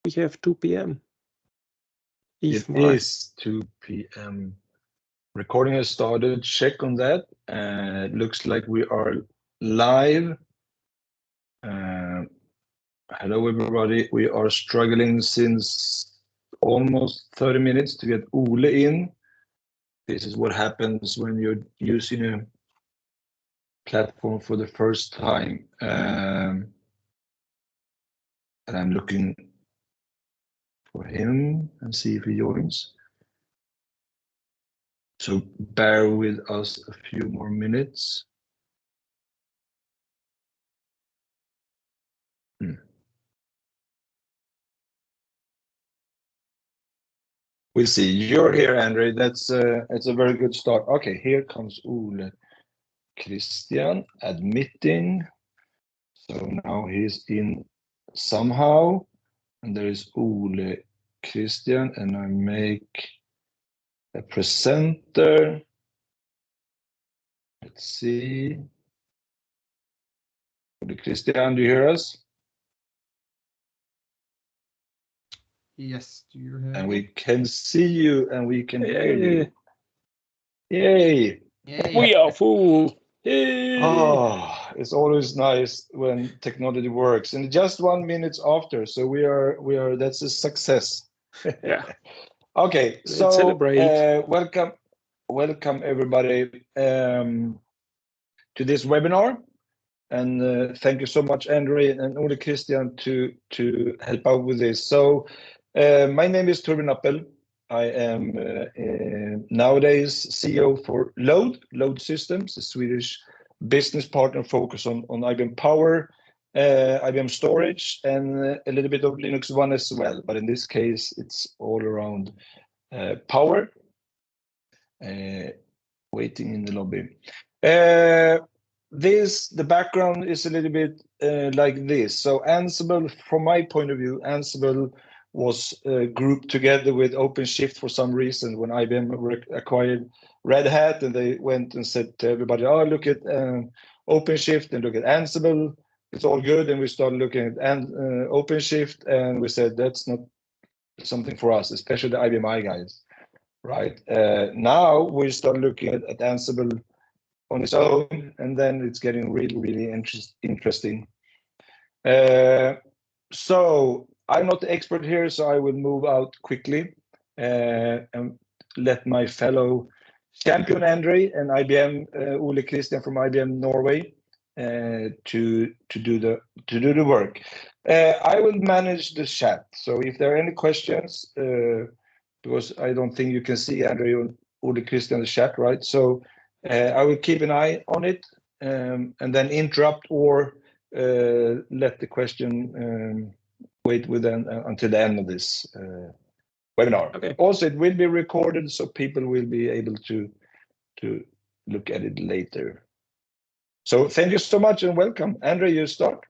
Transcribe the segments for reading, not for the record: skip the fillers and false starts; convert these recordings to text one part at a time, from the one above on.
We have 2 p.m. It is 2 p.m. Recording has started. Check on that. It looks like we are live. Hello, everybody. We are struggling since almost 30 minutes to get Ole in. This is what happens when you're using a platform for the first time. And I'm looking for him and see if he joins. So bear with us a few more minutes. We'll see. You're here, Andrey. That's a very good start. Okay, here comes Ole Kristian admitting. So now he's in somehow, and there is Ole Kristian, and I make a presenter. Let's see. Ole Kristian, do you hear us? Yes, do you hear And me? we can see you and we can hear you. Yay! Yay. We are full. Yay. Oh, it's always nice when technology works. And just 1 minute after, so we are. That's a success. Yeah. Okay, Let's so celebrate. welcome everybody to this webinar. And thank you so much, Andrey and Ole Kristian, to help out with this. So my name is Torbjörn Appehl. I am nowadays CEO for Load Systems, a Swedish business partner focused on IBM Power, IBM Storage, and a little bit of Linux One as well. But in this case, it's all around Power. Waiting in the lobby. The background is a little bit like this. So Ansible, from my point of view, Ansible was grouped together with OpenShift for some reason when IBM acquired Red Hat, and they went and said to everybody, "Oh, look at OpenShift and look at Ansible. It's all good." And we started looking at OpenShift, and we said that's not something for us, especially the IBM AIX guys. Right now, we start looking at Ansible on its own, and then it's getting really interesting. So I'm not the expert here, so I will move out quickly and let my fellow champion Andrey and IBM Ole Kristian from IBM Norway to do the work. I will manage the chat. So if there are any questions, because I don't think you can see Andrey or Ole Kristian in the chat, right? So I will keep an eye on it and then interrupt or let the question wait with them until the end of this webinar. Okay. Also, it will be recorded, so people will be able to look at it later. So thank you so much and welcome. Andrey, you start.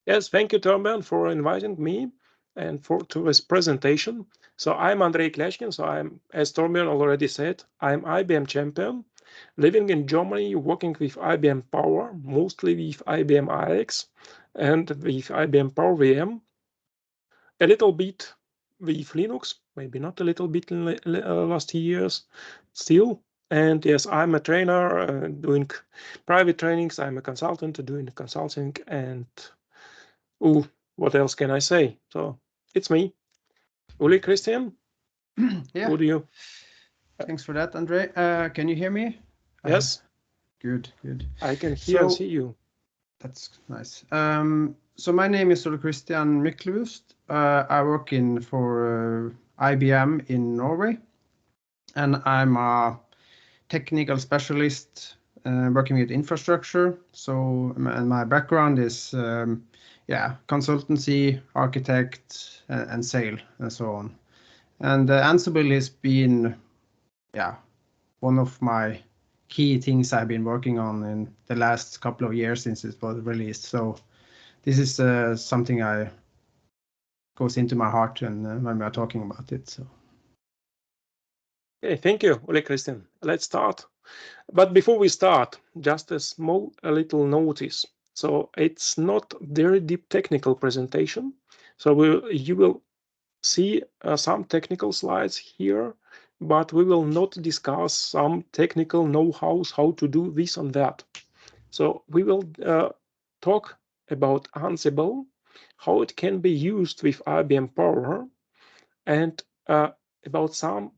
Yes, thank you, Torbjörn, for inviting me and to this presentation. So I'm Andrey Klyachkin. So I'm, as Torbjörn already said, I'm IBM champion, living in Germany, working with IBM Power, mostly with IBM AIX and with IBM Power VM. A little bit with Linux, maybe not a little bit in last years still. And yes, I'm a trainer doing private trainings. I'm a consultant doing consulting. And what else can I say? So it's me, Ole Kristian. Yeah. Would you? Thanks for that, Andrey. Can you hear me? Yes. Good. I can hear and see you. That's nice. So my name is Ole Kristian Myklebust. I work for IBM in Norway, and I'm a technical specialist working with infrastructure. So and my background is consultancy, architect, and sale, and so on. And Ansible has been one of my key things I've been working on in the last couple of years since it was released. So this is something I goes into my heart and when we are talking about it. So. Okay, thank you, Ole Kristian. Let's start. But before we start, just a little notice. So it's not very deep technical presentation. So you will see some technical slides here, but we will not discuss some technical know-hows, how to do this and that. So we will talk about Ansible, how it can be used with IBM Power, and about some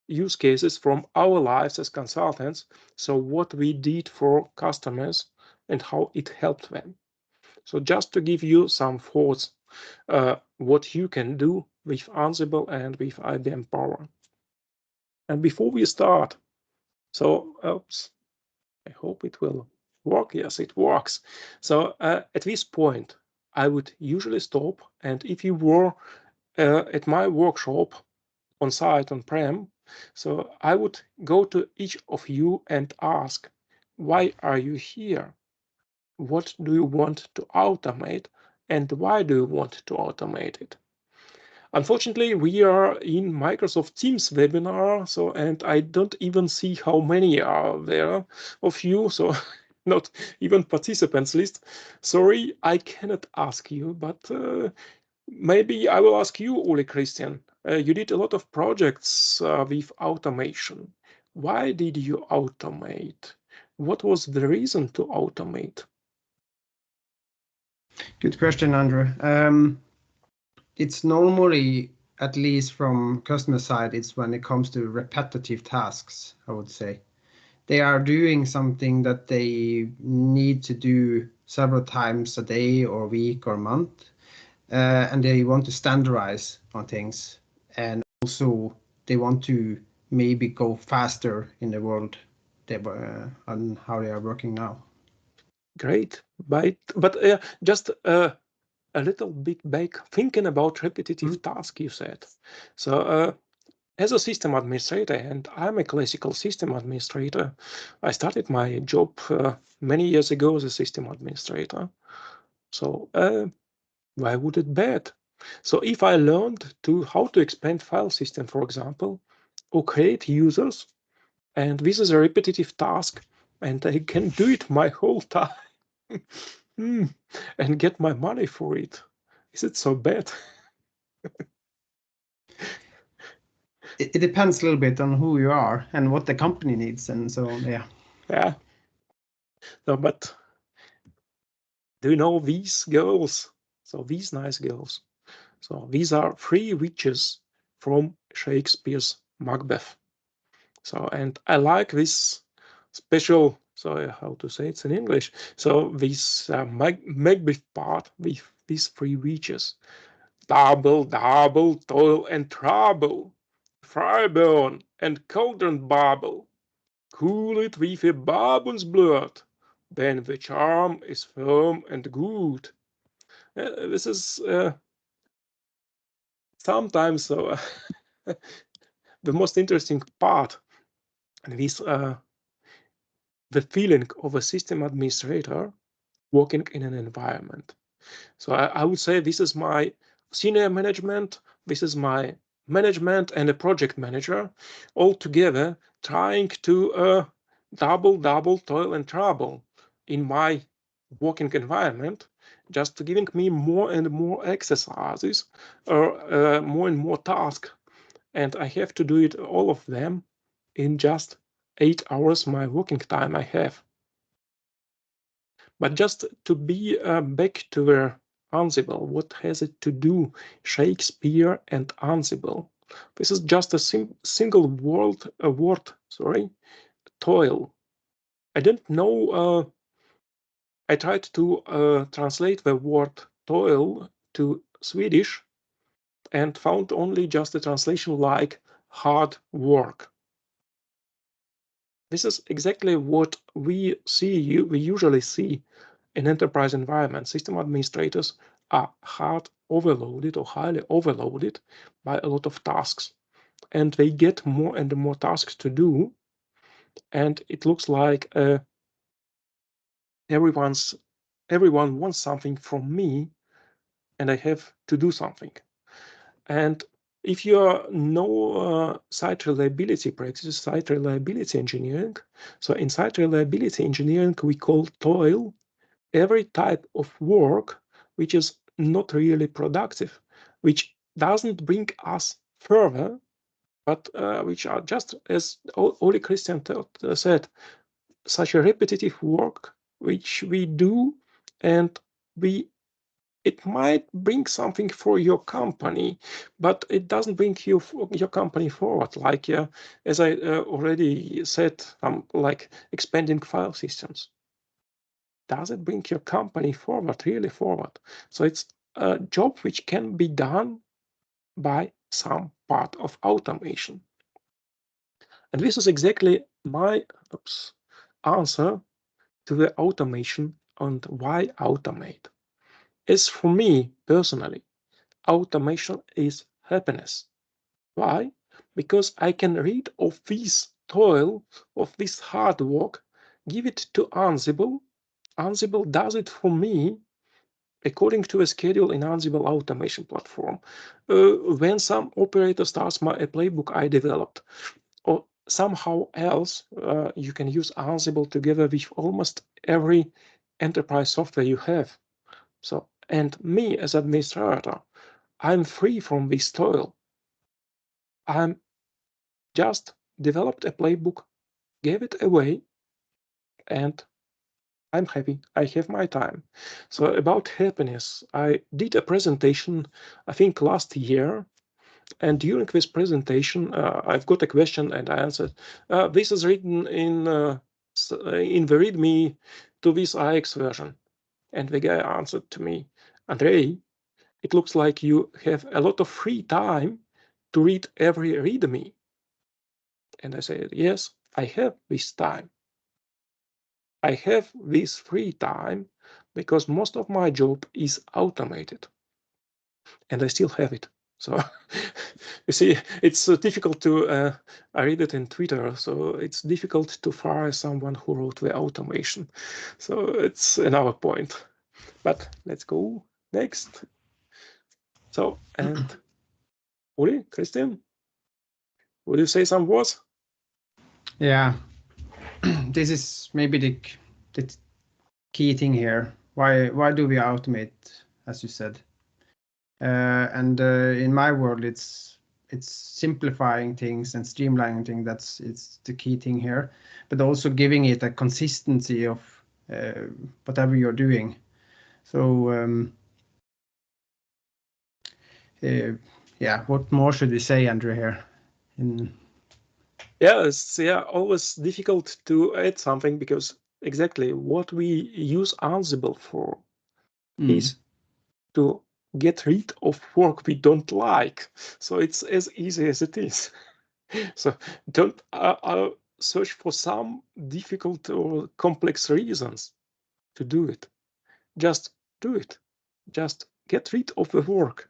use cases from our lives as consultants. So what we did for customers and how it helped them. So just to give you some thoughts, what you can do with Ansible and with IBM Power. And before we start, so oops, I hope it will work. Yes, it works. So at this point, I would usually stop. And if you were at my workshop on site, on-prem, so I would go to each of you and ask, why are you here? What do you want to automate? And why do you want to automate it? Unfortunately, we are in Microsoft Teams webinar, so and I don't even see how many are there of you, so not even participants list. Sorry, I cannot ask you, but maybe I will ask you, Kristian. You did a lot of projects with automation. Why did you automate? What was the reason to automate? Good question, Andrew. It's normally, at least from customer side, it's when it comes to repetitive tasks, I would say. They are doing something that they need to do several times a day or week or month, and they want to standardize on things. And also they want to maybe go faster in the world on how they are working now. Great, but just a little bit back, thinking about repetitive task, you said. So as a system administrator, and I'm a classical system administrator, I started my job many years ago as a system administrator. So why would it bad? So if I learned how to expand file system, for example, or create users, and this is a repetitive task, and I can do it my whole time. And get my money for it. Is it so bad? It depends a little bit on who you are and what the company needs and so on. Yeah. No, but do you know these girls? So these nice girls. So these are 3 witches from Shakespeare's Macbeth. So, and I like this special, so how to say it's in English. So this Macbeth part with these 3 witches. Double, double, toil and trouble. Fire burn and cauldron bubble. Cool it with a baboon's blood. Then the charm is firm and good. This is sometimes so the most interesting part. This the feeling of a system administrator working in an environment. So I would say this is my senior management, this is my management and a project manager all together trying to double toil and trouble in my working environment, just giving me more and more exercises or more and more tasks, and I have to do it all of them in just 8 hours my working time I have. But just to be back to the Ansible, what has it to do, Shakespeare and Ansible? This is just a single word, toil. I don't know, I tried to translate the word toil to Swedish and found only just a translation like hard work. This is exactly what we usually see in enterprise environments. System administrators are hard overloaded or highly overloaded by a lot of tasks, and they get more and more tasks to do, and it looks like everyone wants something from me, and I have to do something. And if you know site reliability practices, site reliability engineering, so in site reliability engineering, we call toil every type of work which is not really productive, which doesn't bring us further, but which are just, as Ole Kristian said, such a repetitive work which we do, and it might bring something for your company, but it doesn't bring your company forward. Like as I already said, like expanding file systems. Does it bring your company forward, really forward? So it's a job which can be done by some part of automation. And this is exactly my answer to the automation and why automate. As for me personally, automation is happiness. Why? Because I can rid of this toil, of this hard work, give it to Ansible. Ansible does it for me according to a schedule in Ansible automation platform. When some operator starts a playbook I developed, or somehow else, you can use Ansible together with almost every enterprise software you have. So, and me as administrator, I'm free from this toil. I'm just developed a playbook, gave it away, and I'm happy. I have my time. So about happiness, I did a presentation, I think last year, and during this presentation, I've got a question and I answered. This is written in the README to this AIX version, and the guy answered to me, Andrey, it looks like you have a lot of free time to read every README. And I said, yes, I have this time. I have this free time because most of my job is automated, and I still have it. So you see, it's difficult to, I read it in Twitter, so it's difficult to fire someone who wrote the automation. So it's another point. But let's go next. So, and Uli, Kristian, would you say some words? Yeah, this is maybe the key thing here. Why do we automate, as you said? And in my world, it's simplifying things and streamlining things. It's the key thing here, but also giving it a consistency of whatever you're doing. So yeah, what more should we say, Andrew, here? Yeah, it's always difficult to add something because exactly what we use Ansible for is to get rid of work we don't like. So it's as easy as it is. So don't search for some difficult or complex reasons to do it. Just do it. Just get rid of the work.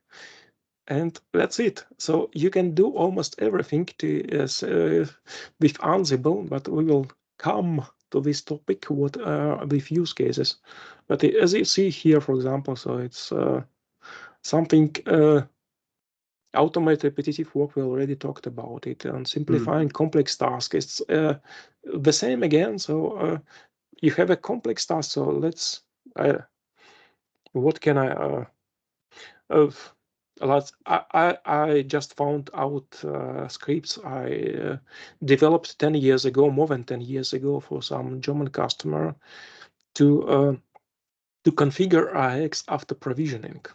And that's it. So you can do almost everything with Ansible, but we will come to this topic with use cases. But as you see here, for example, so it's something automate repetitive work. We already talked about it, and simplifying complex tasks. It's the same again. So you have a complex task. So let's. What can I just found out scripts I developed 10 years ago, more than 10 years ago, for some German customer to configure AIX after provisioning.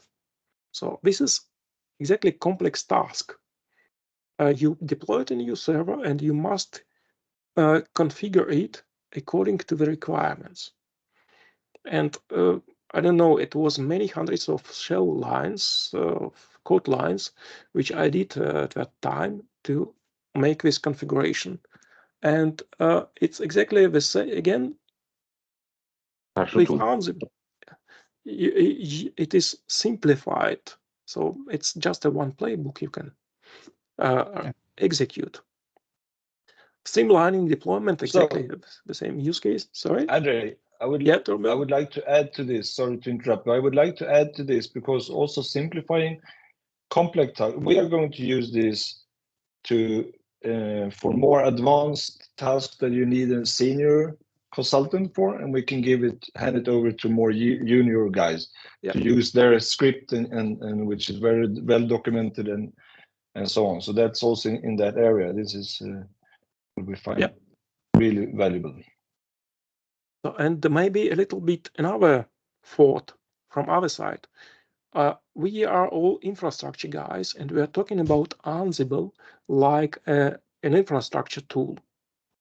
So this is exactly complex task. You deploy it in your server and you must configure it according to the requirements. And I don't know, it was many hundreds of shell lines, code lines, which I did at that time to make this configuration. And it's exactly the same again with Ansible. It is simplified. So it's just a one playbook you can execute. Streamlining deployment, exactly the same use case. Sorry, Andrey, I would like to add to this. Sorry to interrupt, but I would like to add to this because also simplifying complex tasks. We are going to use this to for more advanced tasks that you need a senior consultant for, and we can hand it over to more junior guys Yeah. to use their script and which is very well documented and so on. So that's also in that area. This is what we find really valuable. So, and maybe a little bit another thought from our side. We are all infrastructure guys, and we are talking about Ansible like an infrastructure tool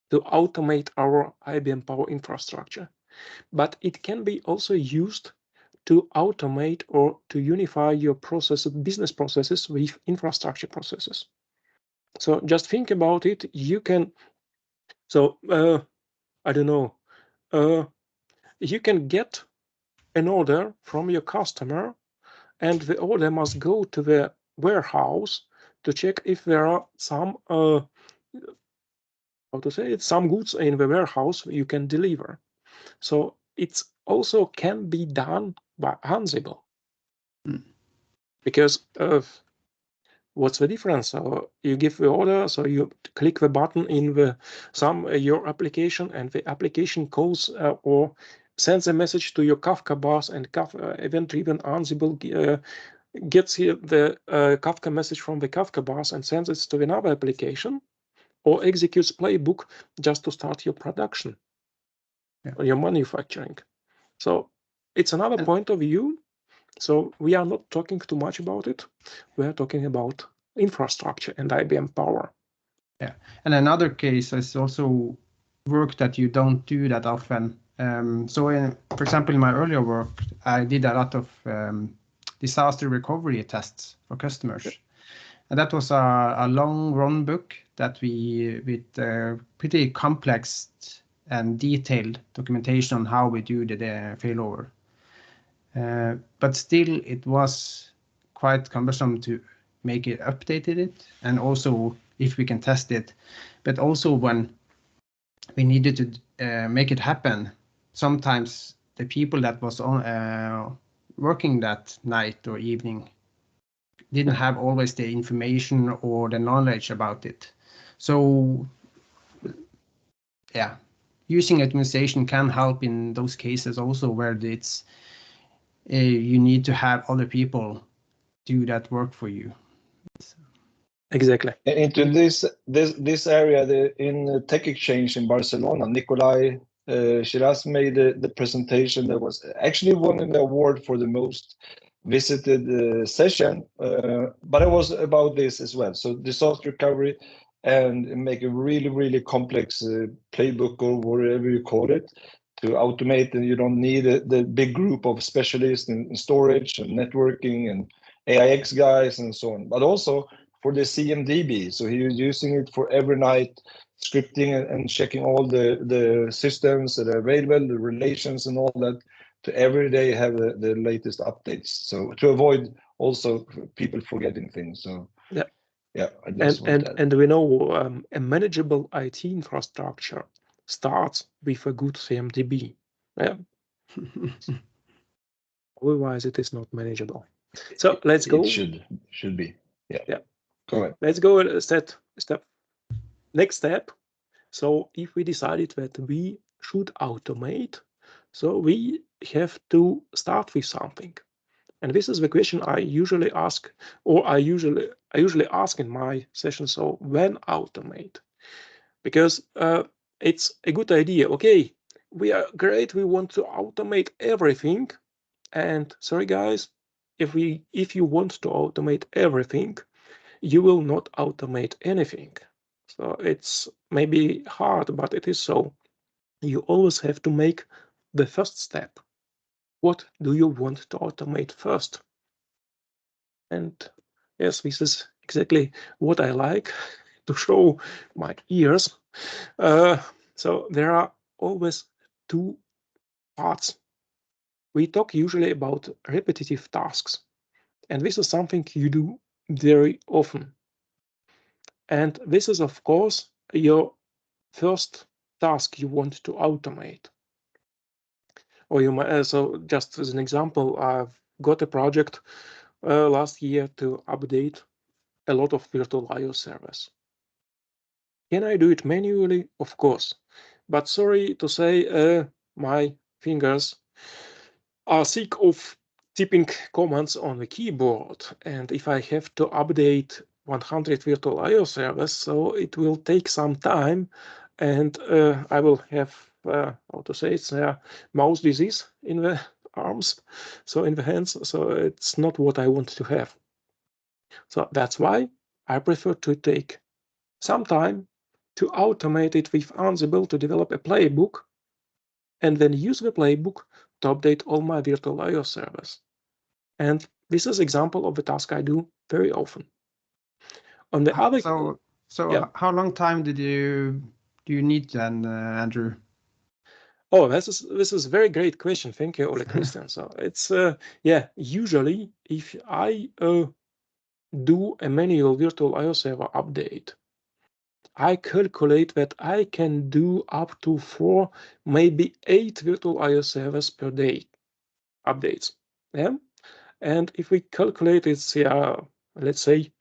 to automate our IBM Power infrastructure. But it can be also used to automate or to unify your business processes with infrastructure processes. So just think about it. You can, I don't know, you can get an order from your customer, and the order must go to the warehouse to check if there are some some goods in the warehouse you can deliver. So it's also can be done by Ansible. Because what's the difference? So you give the order, so you click the button in the your application, and the application calls or sends a message to your Kafka bus, and event-driven Ansible gets here the Kafka message from the Kafka bus and sends it to another application, or executes playbook just to start your production or your manufacturing. So it's another point of view. So we are not talking too much about it. We are talking about infrastructure and IBM Power. Yeah, and another case is also work that you don't do that often. So, for example, in my earlier work, I did a lot of disaster recovery tests for customers. Okay. And that was a long run book that we, with pretty complex and detailed documentation on how we do the failover. But still, it was quite cumbersome to make it updated and also if we can test it. But also when we needed to make it happen, sometimes the people that was on working that night or evening didn't have always the information or the knowledge about it. So yeah, using optimization can help in those cases also where it's you need to have other people do that work for you. Exactly. Into this area, in Tech Exchange in Barcelona, Nikolai Shiraz made the presentation that was actually won the award for the most visited session, but it was about this as well. So disaster recovery, and make a really complex playbook or whatever you call it to automate, and you don't need the big group of specialists in storage and networking and AIX guys and so on, but also for the CMDB. So he was using it for every night, scripting and checking all the systems that are available, the relations and all that, to every day have the latest updates. So to avoid also people forgetting things. So yeah, and we know a manageable IT infrastructure starts with a good CMDB. Yeah. Otherwise, it is not manageable. So let's go. It should be. Yeah. Go ahead. Let's go a step. Next step. So if we decided that we should automate, so we have to start with something. And this is the question I usually ask, or I usually ask in my session. So when automate? Because it's a good idea. Okay, we are great. We want to automate everything. And sorry, guys, if you want to automate everything, you will not automate anything. So it's maybe hard, but it is so. You always have to make the first step. What do you want to automate first? And yes, this is exactly what I like to show my ears. So there are always two parts. We talk usually about repetitive tasks, and this is something you do very often. And this is, of course, your first task you want to automate. Or you might, so just as an example, I've got a project last year to update a lot of virtual IO servers. Can I do it manually? Of course, but sorry to say, my fingers are sick of typing commands on the keyboard. And if I have to update 100 virtual IO servers, so it will take some time, and I will have, how to say, it's mouse disease in the arms, so in the hands. So it's not what I want to have. So that's why I prefer to take some time to automate it with Ansible to develop a playbook, and then use the playbook to update all my virtual IO servers. And this is an example of the task I do very often. On the other, so yeah. How long time do you need then, Andrew? Oh, this is a very great question. Thank you, Ole Kristian. So it's usually if I do a manual virtual IO server update, I calculate that I can do up to 4, maybe 8 virtual IO servers per day updates. Yeah, and if we calculate it, let's say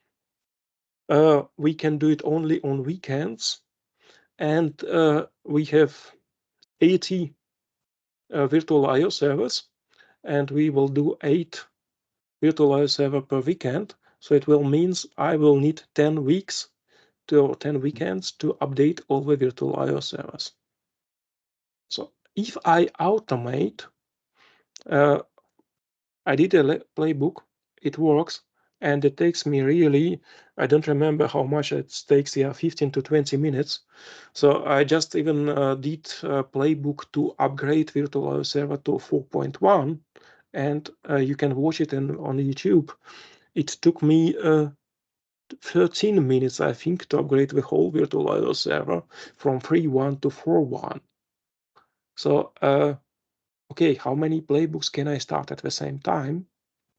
we can do it only on weekends, and we have 80 virtual IO servers, and we will do 8 virtual IO server per weekend. So it will means I will need 10 weeks or 10 weekends to update all the virtual IO servers. So if I automate, I did a playbook, it works, and it takes me really, I don't remember how much it takes, 15 to 20 minutes. So I just even did a playbook to upgrade virtual IO server to 4.1, and you can watch it on YouTube. It took me 13 minutes, I think, to upgrade the whole virtual IO server from 3.1 to 4.1. So, okay, how many playbooks can I start at the same time?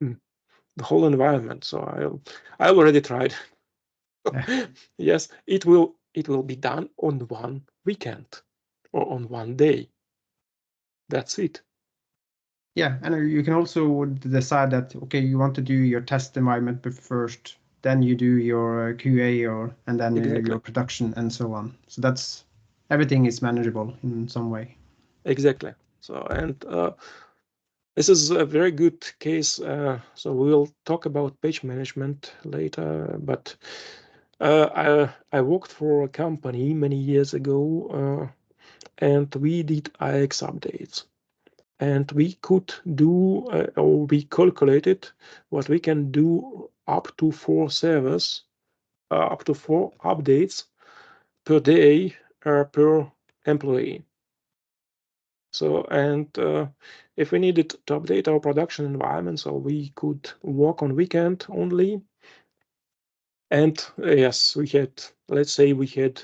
The whole environment. So I already tried. Yes, it will be done on one weekend or on one day. That's it. Yeah, and you can also decide that, okay, you want to do your test environment first, then you do your QA, and then Exactly. your production and so on. So that's, everything is manageable in some way. Exactly. So, and this is a very good case. So we'll talk about page management later, but I worked for a company many years ago, and we did IX updates. And we could do, or we calculated what we can do up to 4 servers, up to 4 updates per day per employee. So, and if we needed to update our production environment, so we could work on weekend only. And yes, we had, let's say we had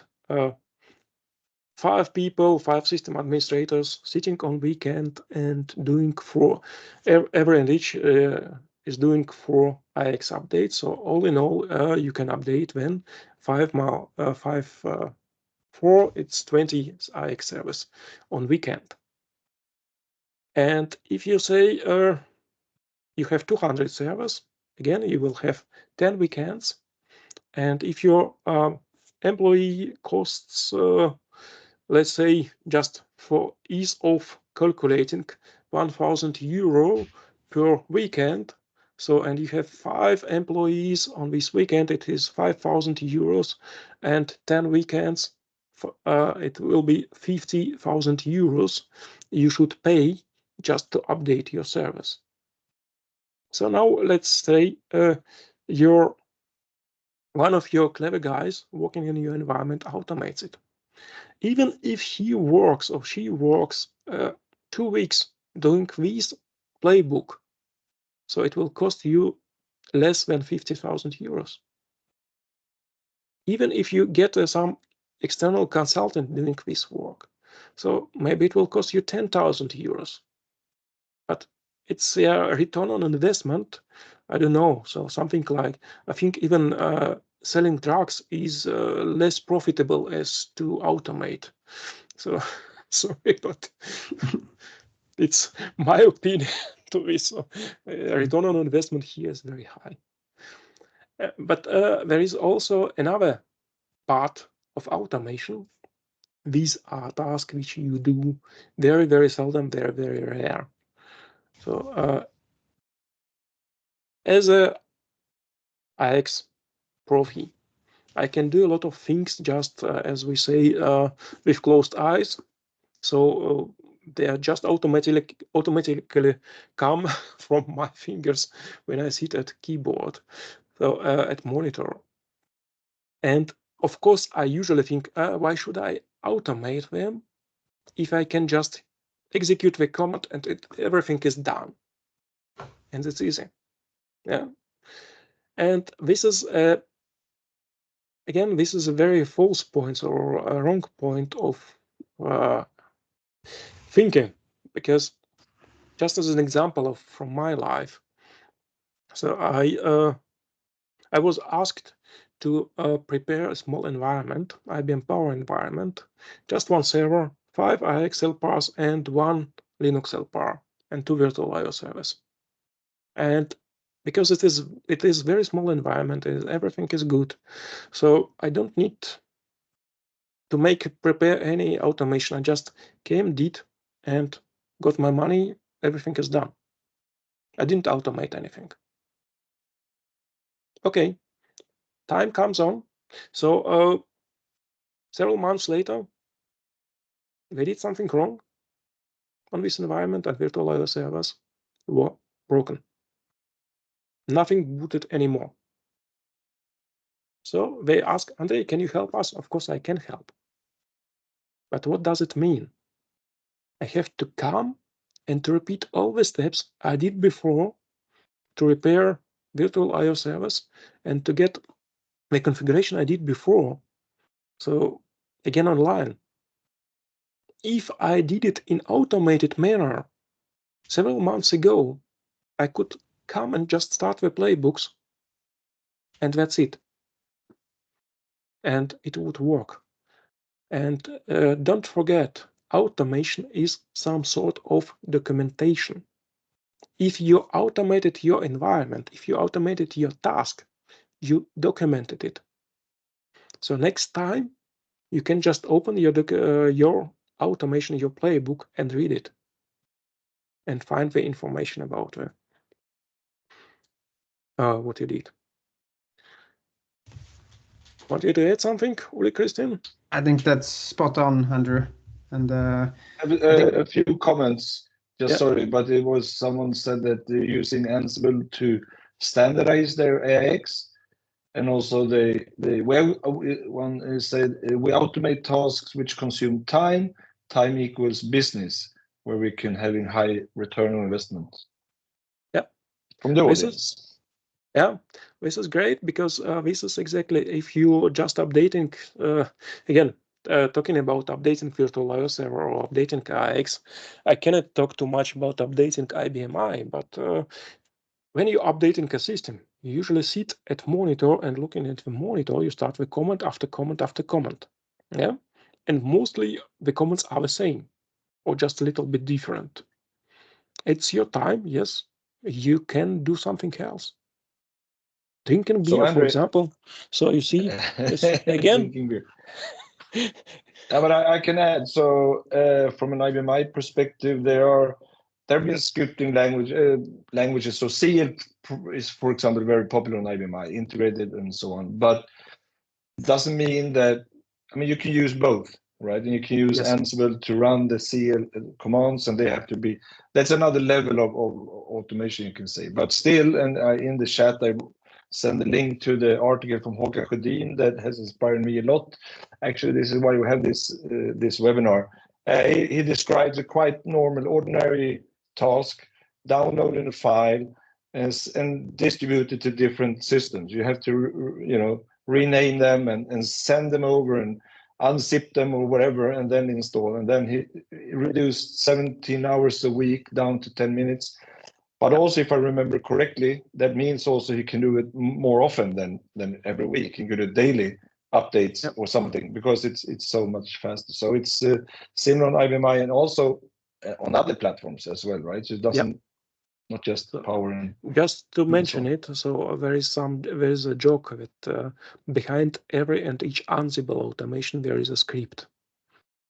5 people, 5 system administrators sitting on weekend and doing for every and each is doing 4 IX updates. So all in all, you can update when 4, it's 20 IX servers on weekend. And if you say you have 200 servers, again, you will have 10 weekends. And if your employee costs, let's say, just for ease of calculating, 1,000 euro per weekend. So, and you have 5 employees on this weekend, it is 5,000 euros, and 10 weekends, it will be 50,000 euros you should pay just to update your service. So now let's say one of your clever guys working in your environment automates it. Even if he works or she works 2 weeks doing this playbook, so it will cost you less than 50,000 euros. Even if you get some external consultant doing this work, so maybe it will cost you 10,000 euros. But it's a return on investment, I don't know, so something like, I think even selling drugs is less profitable as to automate. So sorry, but it's my opinion to this. So, return on investment here is very high. But there is also another part of automation, these are tasks which you do very, very seldom, very, very rare. So as a AIX profi, I can do a lot of things just as we say with closed eyes. So they are just automatically come from my fingers when I sit at keyboard, so at monitor. And of course, I usually think, why should I automate them if I can just execute the command and everything is done? And it's easy. Yeah. And this is again, this is a very false point or a wrong point of thinking, because just as an example from my life, so I was asked to prepare a small environment, IBM Power environment, just one server, 5 AIX LPARs and 1 Linux LPAR and 2 virtual IO servers. And because it is very small environment, everything is good, so I don't need to prepare any automation. I just came, did, and got my money. Everything is done. I didn't automate anything. Okay, time comes on. So several months later, they did something wrong on this environment, and virtual IO servers were broken. Nothing booted anymore. So they asked, Andrey, can you help us? Of course I can help. But what does it mean? I have to come and to repeat all the steps I did before to repair virtual IO servers and to get the configuration I did before. So again, online. If I did it in automated manner several months ago, I could come and just start the playbooks, and that's it. And it would work. And don't forget, automation is some sort of documentation. If you automated your environment, if you automated your task, you documented it. So next time, you can just open your automation, your playbook, and read it, and find the information about what you did. Want you to add something, Uli, Kristian? I think that's spot on, Andrew. And a few comments. Just Yeah. sorry, but it was someone said that they're using Ansible to standardize their AIX, and also one said we automate tasks which consume time. Time equals business, where we can having high return on investment. Yeah. From the audience. This is great, because this is exactly, if you just updating again. Talking about updating virtual IO server or updating AIX, I cannot talk too much about updating IBM i, but when you're updating a system, you usually sit at monitor, and looking at the monitor, you start with comment after comment after comment. Yeah, and mostly the comments are the same, or just a little bit different. It's your time, yes. You can do something else. Drinking beer, Andrey, for example. So you see, again. Drinking beer. But I can add. So from an IBM i perspective, there have been scripting languages. So CL is, for example, very popular on IBM i, integrated and so on. But it doesn't mean that. I mean, you can use both, right? And you can use Ansible to run the CL commands, and they have to be. That's another level of automation, you can say. But still, and in the chat, I send a link to the article from Håkan Sjödin that has inspired me a lot. Actually, this is why we have this webinar. He describes a quite normal, ordinary task, downloading a file and distribute it to different systems. You have to, rename them and send them over and unzip them or whatever, and then install. And then he reduced 17 hours a week down to 10 minutes. But also, if I remember correctly, that means also he can do it more often than every week. He can do daily updates or something, because it's so much faster. So it's similar on IBM i and also on other platforms as well, right? So it doesn't not just Power. And just to mention it, so there is a joke that behind every and each Ansible automation there is a script.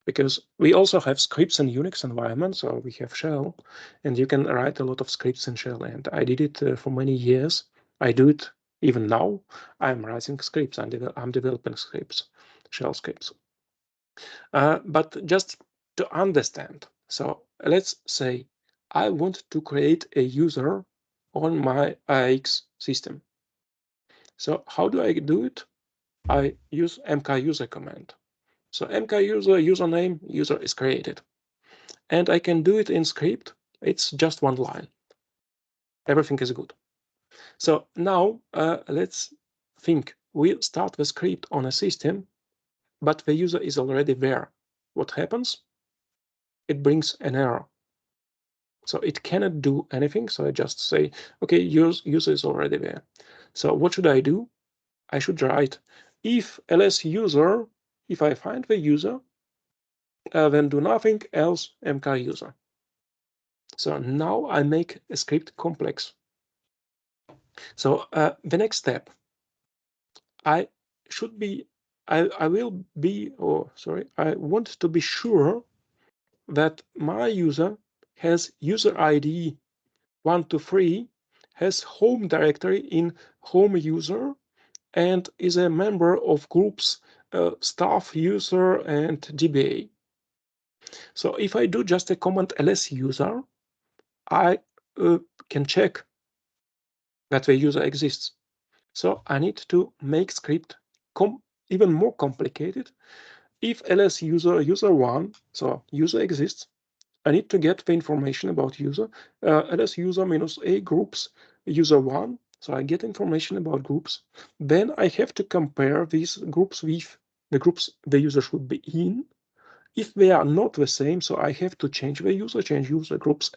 because we also have scripts in Unix environment. So we have shell, and you can write a lot of scripts in shell. And I did it for many years. I do it even now. I'm writing scripts. I'm developing scripts, shell scripts. But just to understand, so let's say I want to create a user on my AIX system. So how do I do it? I use mkuser command. So mkuser username, user is created. And I can do it in script. It's just one line. Everything is good. So now let's think. We start the script on a system, but the user is already there. What happens? It brings an error. So it cannot do anything. So I just say, okay, user is already there. So what should I do? I should write if ls user, if I find the user, then do nothing else mkuser. So now I make a script complex. So the next step, I want to be sure that my user has user ID 123, has home directory in home user, and is a member of groups staff user and DBA. So if I do just a command ls user, I can check that the user exists. So I need to make script even more complicated. If ls user1, so user exists, I need to get the information about user. ls user minus a groups user1, so I get information about groups. Then I have to compare these groups with the groups the user should be in. If they are not the same, so I have to change the user, change user groups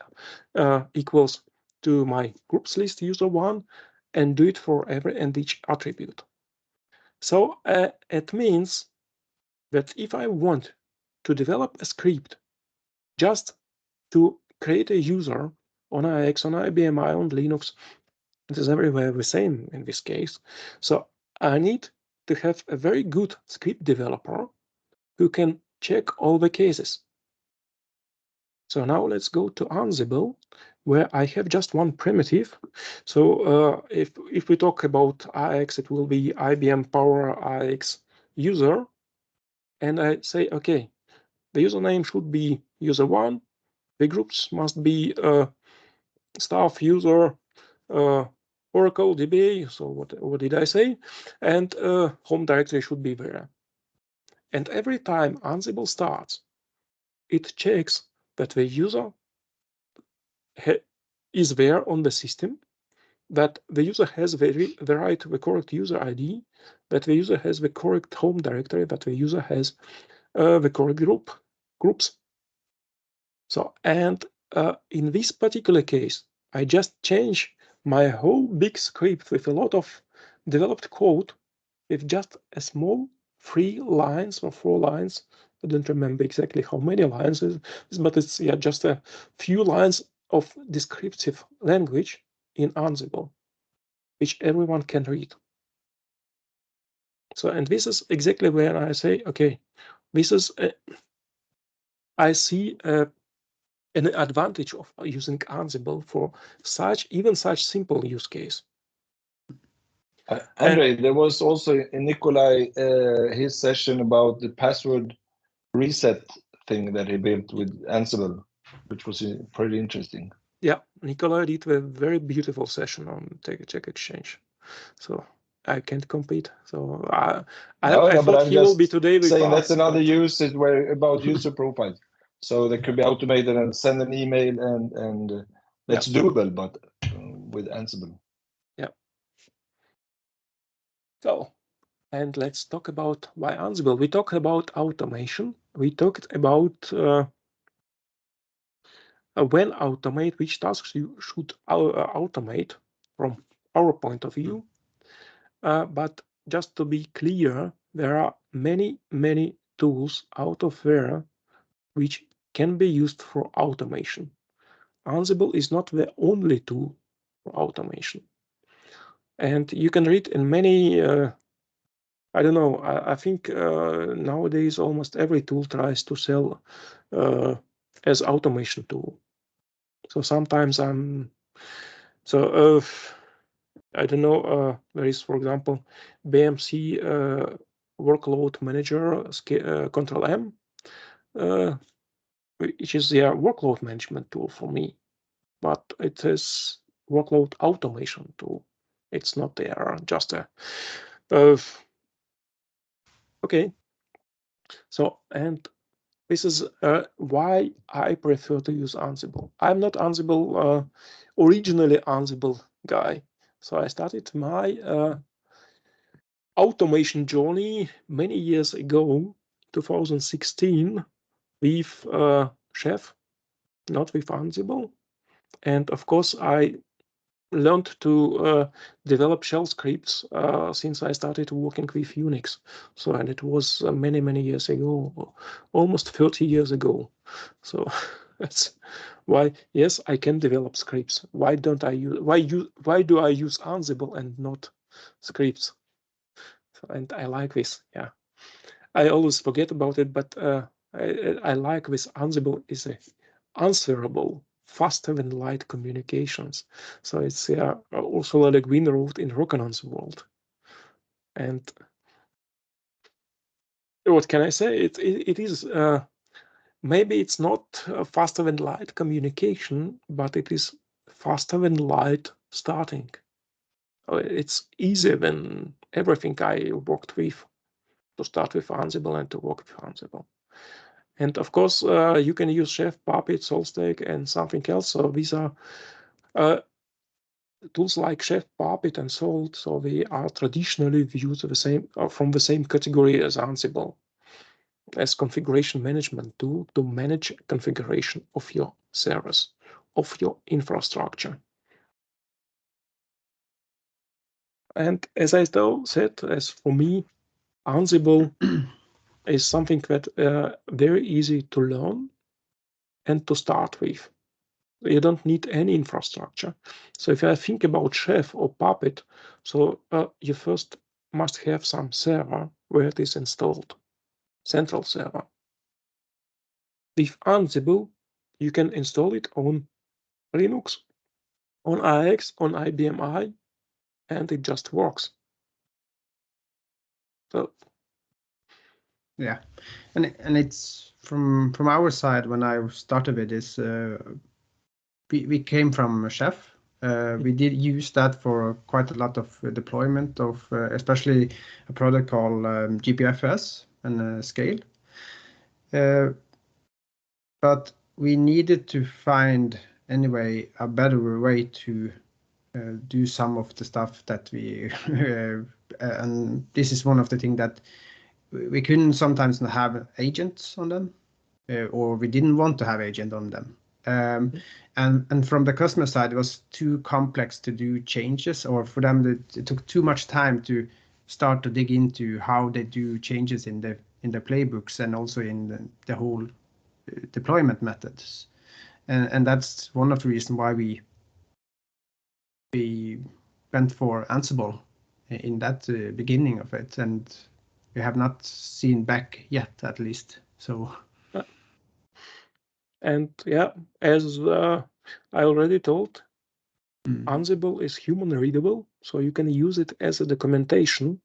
equals to my groups list user1, and do it for every and each attribute. So it means that if I want to develop a script just to create a user on AIX, on IBM I, on Linux, it is everywhere the same in this case. So I need to have a very good script developer who can check all the cases. So now let's go to Ansible, where I have just one primitive. So if we talk about AIX, it will be IBM Power AIX user. And I say, okay, the username should be user1. The groups must be staff user Oracle DBA. So what did I say? And home directory should be there. And every time Ansible starts, it checks that the user is there on the system, that the user has the correct user ID, that the user has the correct home directory, that the user has the correct groups. So, and in this particular case, I just change my whole big script with a lot of developed code with just a small 3 lines or 4 lines. I don't remember exactly how many lines it is, but it's just a few lines of descriptive language in Ansible, which everyone can read. So, and this is exactly where I say, okay, this is, I see an advantage of using Ansible for even such simple use case. Andrey, there was also in Nikolai his session about the password reset thing that he built with Ansible, which was pretty interesting. Yeah, Nikolai did a very beautiful session on Check Exchange. So I can't compete. So I thought he will be today with saying us, that's another usage where about user profiles. So they could be automated and send an email and that's doable, but with Ansible. Yeah. So, and let's talk about why Ansible. We talked about automation. We talked about when automate, which tasks you should automate from our point of view. But just to be clear, there are many tools out of there which can be used for automation. Ansible is not the only tool for automation. And you can read in many I don't know. I think nowadays almost every tool tries to sell as automation tool. So sometimes I don't know. There is, for example, BMC workload manager Control M, which is the workload management tool for me, but it is workload automation tool. It's not there just a okay. So, and this is why I prefer to use Ansible. I'm not Ansible, originally Ansible guy. So I started my automation journey many years ago, 2016, with Chef, not with Ansible. And of course, I learned to develop shell scripts since I started working with Unix. So, and it was many, many years ago, almost 30 years ago. So that's why, yes, I can develop scripts. Why don't I use, why do I use Ansible and not scripts? So, and I like this, yeah. I always forget about it, but I like this Ansible is a answerable, faster than light communications. So it's also like WinRoot in Rocanon's world. And what can I say? It is maybe it's not faster than light communication, but it is faster than light starting. It's easier than everything I worked with to start with Ansible and to work with Ansible. And of course, you can use Chef, Puppet, SaltStack, and something else. So these are tools like Chef, Puppet, and Salt. So they are traditionally viewed the same from the same category as Ansible, as configuration management tool to manage configuration of your servers, of your infrastructure. And as I said, as for me, Ansible is something that very easy to learn and to start with. You don't need any infrastructure. So if I think about Chef or Puppet, so you first must have some server where it is installed, central server. With Ansible, you can install it on Linux, on AIX, on IBM I, and it just works. So yeah, and it's from our side when I started with this. We came from Chef. We did use that for quite a lot of deployment of especially a product called GPFS and Scale. But we needed to find anyway a better way to do some of the stuff that we and this is one of the things that we couldn't sometimes have agents on them, or we didn't want to have agent on them. And from the customer side, it was too complex to do changes, or for them it took too much time to start to dig into how they do changes in the playbooks and also in the whole deployment methods. And that's one of the reasons why we went for Ansible in that beginning of it, and we have not seen back yet, at least. So. And yeah, as I already told, Ansible is human readable, so you can use it as a documentation.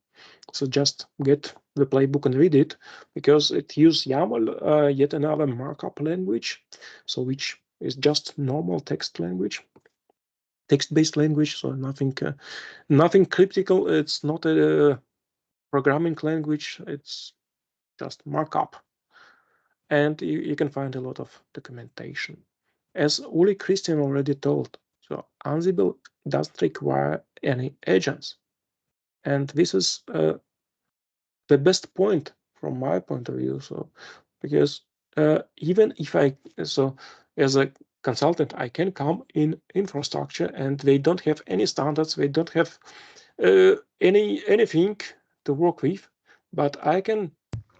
So just get the playbook and read it, because it uses YAML, yet another markup language, so which is just normal text language, text-based language. So nothing cryptical. It's not a programming language. It's just markup, and you can find a lot of documentation. As Kristian already told, so Ansible doesn't require any agents, and this is the best point from my point of view. So because even if as a consultant, I can come in infrastructure and they don't have any standards, they don't have anything to work with, but I can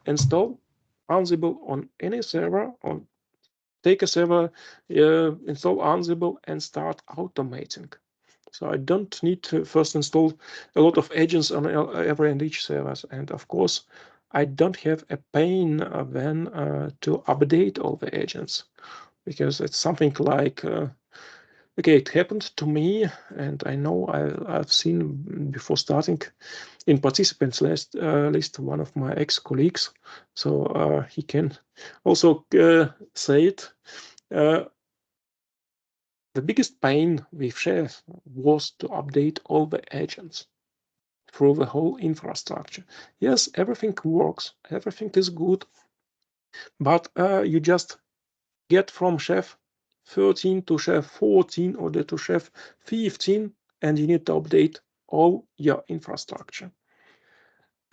install Ansible on any server, on take a server, install Ansible and start automating. So I don't need to first install a lot of agents on every and each service. And of course, I don't have a pain when to update all the agents, because it's something like, okay, it happened to me, and I know I've seen before starting in participants list one of my ex-colleagues, so he can also say it. The biggest pain with Chef was to update all the agents through the whole infrastructure. Yes, everything works, everything is good, but you just get from Chef 13 to Chef 14 or to Chef 15, and you need to update all your infrastructure.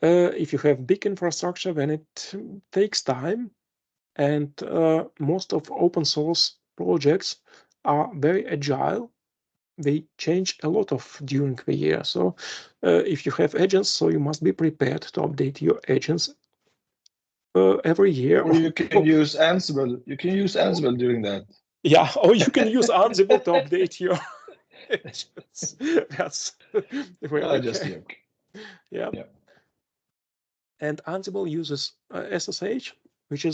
If you have big infrastructure, then it takes time, and most of open source projects are very agile. They change a lot during the year. So if you have agents, so you must be prepared to update your agents every year. Or you can use Ansible. You can use Ansible doing that. Yeah, or you can use Ansible to update your agents. That's really Just a joke. Yeah. And Ansible uses SSH, which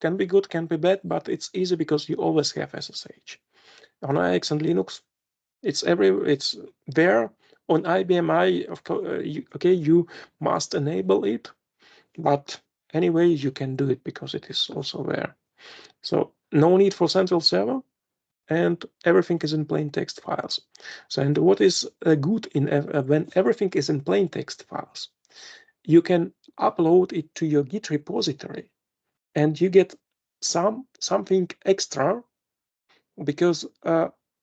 can be good, can be bad, but it's easy because you always have SSH. On IX and Linux, it's there. On IBM I, of course, you must enable it, but anyway, you can do it because it is also there. So no need for central server, and everything is in plain text files. So, and what is good in when everything is in plain text files, you can upload it to your Git repository, and you get something extra, because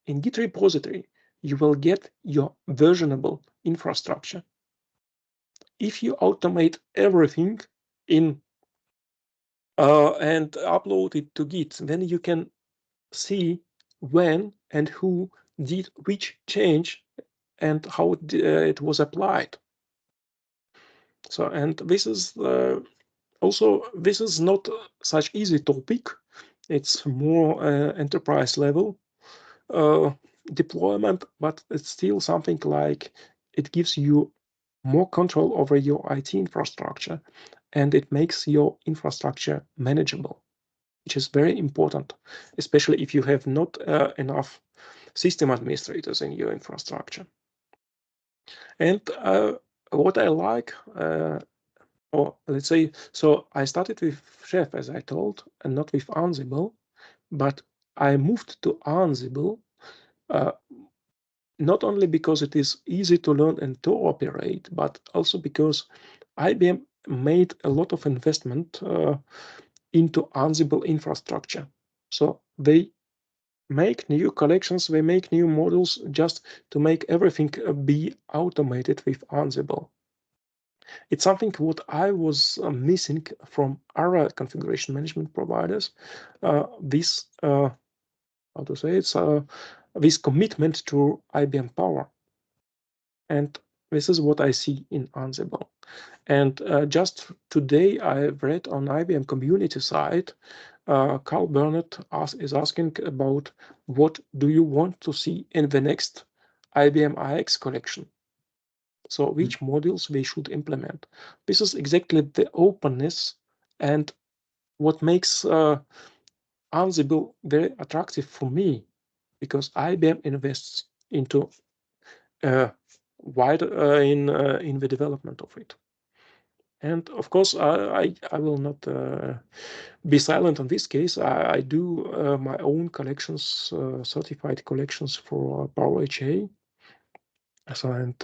in Git repository you will get your versionable infrastructure. If you automate everything in and upload it to Git, then you can see when and who did which change and how it was applied. So, and this is also, this is not such easy topic. It's more enterprise level deployment, but it's still something like it gives you more control over your IT infrastructure, and it makes your infrastructure manageable, which is very important, especially if you have not enough system administrators in your infrastructure. And what I like, or let's say, so I started with Chef, as I told, and not with Ansible, but I moved to Ansible not only because it is easy to learn and to operate, but also because IBM made a lot of investment into Ansible infrastructure. So they make new collections, they make new models just to make everything be automated with Ansible. It's something what I was missing from other configuration management providers. This, how to say, it's this commitment to IBM Power. And this is what I see in Ansible. And just today, I read on IBM community site, Carl Burnett is asking about what do you want to see in the next IBM AIX collection. So which modules they should implement. This is exactly the openness and what makes Ansible very attractive for me, because IBM invests into wider in the development of it. And of course, I will not be silent on this case. I do my own collections, certified collections for PowerVC. So, and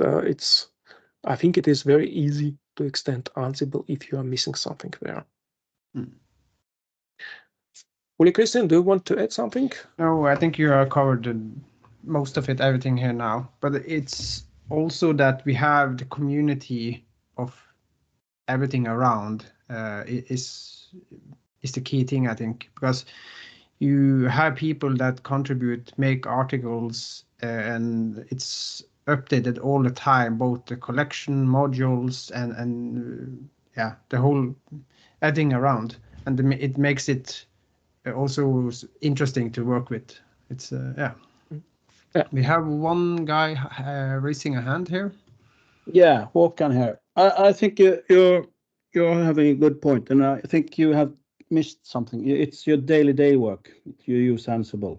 I think it is very easy to extend Ansible if you are missing something there. Kristian, do you want to add something? No, I think you covered most of it, everything here now. But it's also that we have the community of everything around is the key thing, I think, because you have people that contribute, make articles, and it's updated all the time, both the collection modules and yeah, the whole everything around, and it makes it also interesting to work with. It's yeah. Yeah. We have one guy raising a hand here. Yeah, Håkan here. I think you're having a good point, and I think you have missed something. It's your daily work. You use Ansible.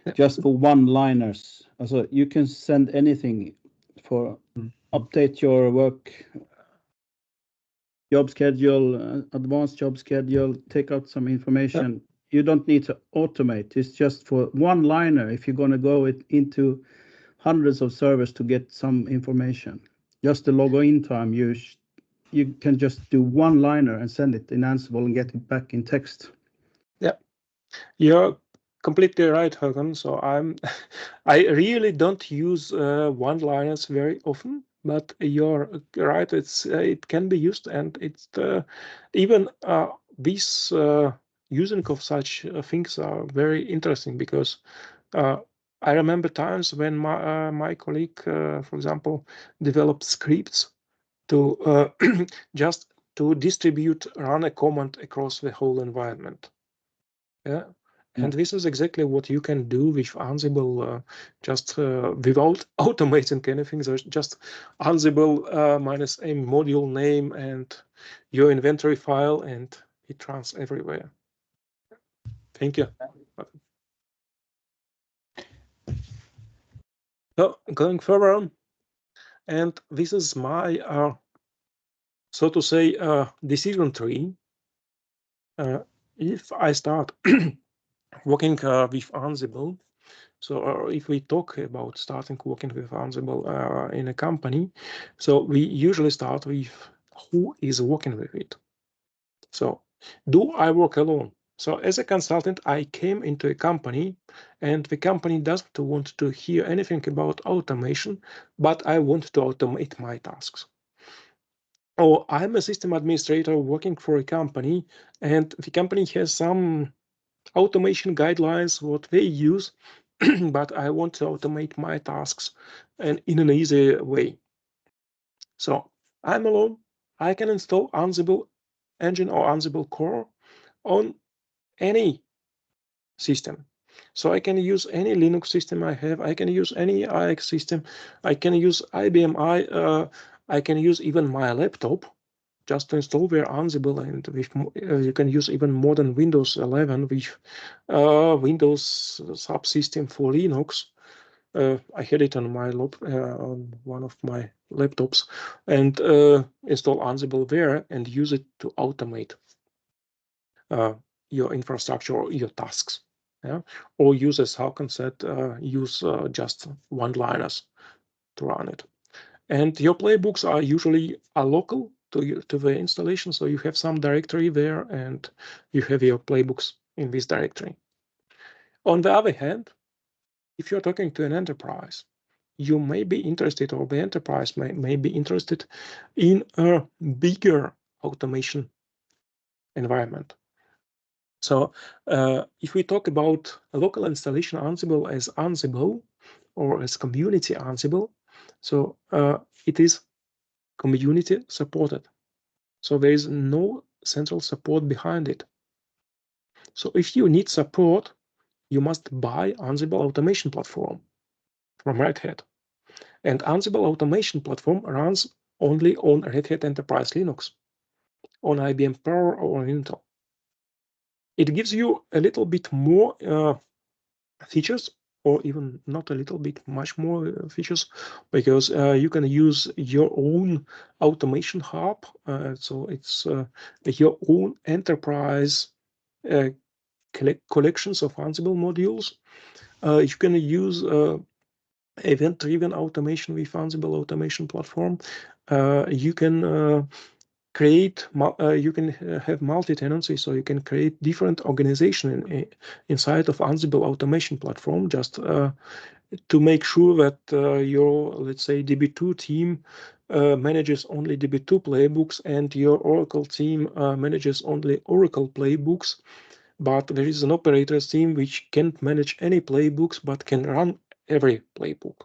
Yeah. Just for one-liners. Also, you can send anything for update your work job schedule, advanced job schedule, take out some information. Yeah. You don't need to automate. It's just for one-liner. If you're going to go into hundreds of servers to get some information, just the login time, you can just do one-liner and send it in Ansible and get it back in text. Yeah, you're completely right, Håkan. So I really don't use one-liners very often, but you're right. It can be used, and it's even these using of such things are very interesting because I remember times when my colleague, for example, developed scripts to just to run a command across the whole environment. Yeah. And this is exactly what you can do with Ansible, just without automating anything. There's just Ansible minus a module name and your inventory file, and it runs everywhere. Thank you. So going further on, and this is my, so to say, decision tree. If I start working with Ansible, so if we talk about starting working with Ansible in a company, so we usually start with who is working with it. So do I work alone? So as a consultant, I came into a company and the company doesn't want to hear anything about automation, but I want to automate my tasks. Or I'm a system administrator working for a company and the company has some automation guidelines, what they use, but I want to automate my tasks and in an easy way. So I'm alone. I can install Ansible engine or Ansible core on any system. So I can use any Linux system I have. I can use any AIX system. I can use IBM I can use even my laptop just to install their Ansible, and with you can use even modern Windows 11 with Windows subsystem for Linux. I had it on my on one of my laptops, and install Ansible there and use it to automate your infrastructure or your tasks. Yeah, or use, as Håkan said, use just one-liners to run it. And your playbooks are usually local to the installation, so you have some directory there, and you have your playbooks in this directory. On the other hand, if you're talking to an enterprise, you may be interested, or the enterprise may be interested in a bigger automation environment. So if we talk about a local installation Ansible as Ansible or as community Ansible, so it is community supported. So there is no central support behind it. So if you need support, you must buy Ansible Automation Platform from Red Hat. And Ansible Automation Platform runs only on Red Hat Enterprise Linux, on IBM Power or on Intel. It gives you a little bit more features, or even not a little bit, much more features, because you can use your own automation hub. So it's your own enterprise collections of Ansible modules. You can use event-driven automation with Ansible Automation Platform. You can create, you can have multi-tenancy, so you can create different organization inside of Ansible Automation Platform, just to make sure that your, let's say, DB2 team manages only DB2 playbooks, and your Oracle team manages only Oracle playbooks. But there is an operators team which can't manage any playbooks, but can run every playbook.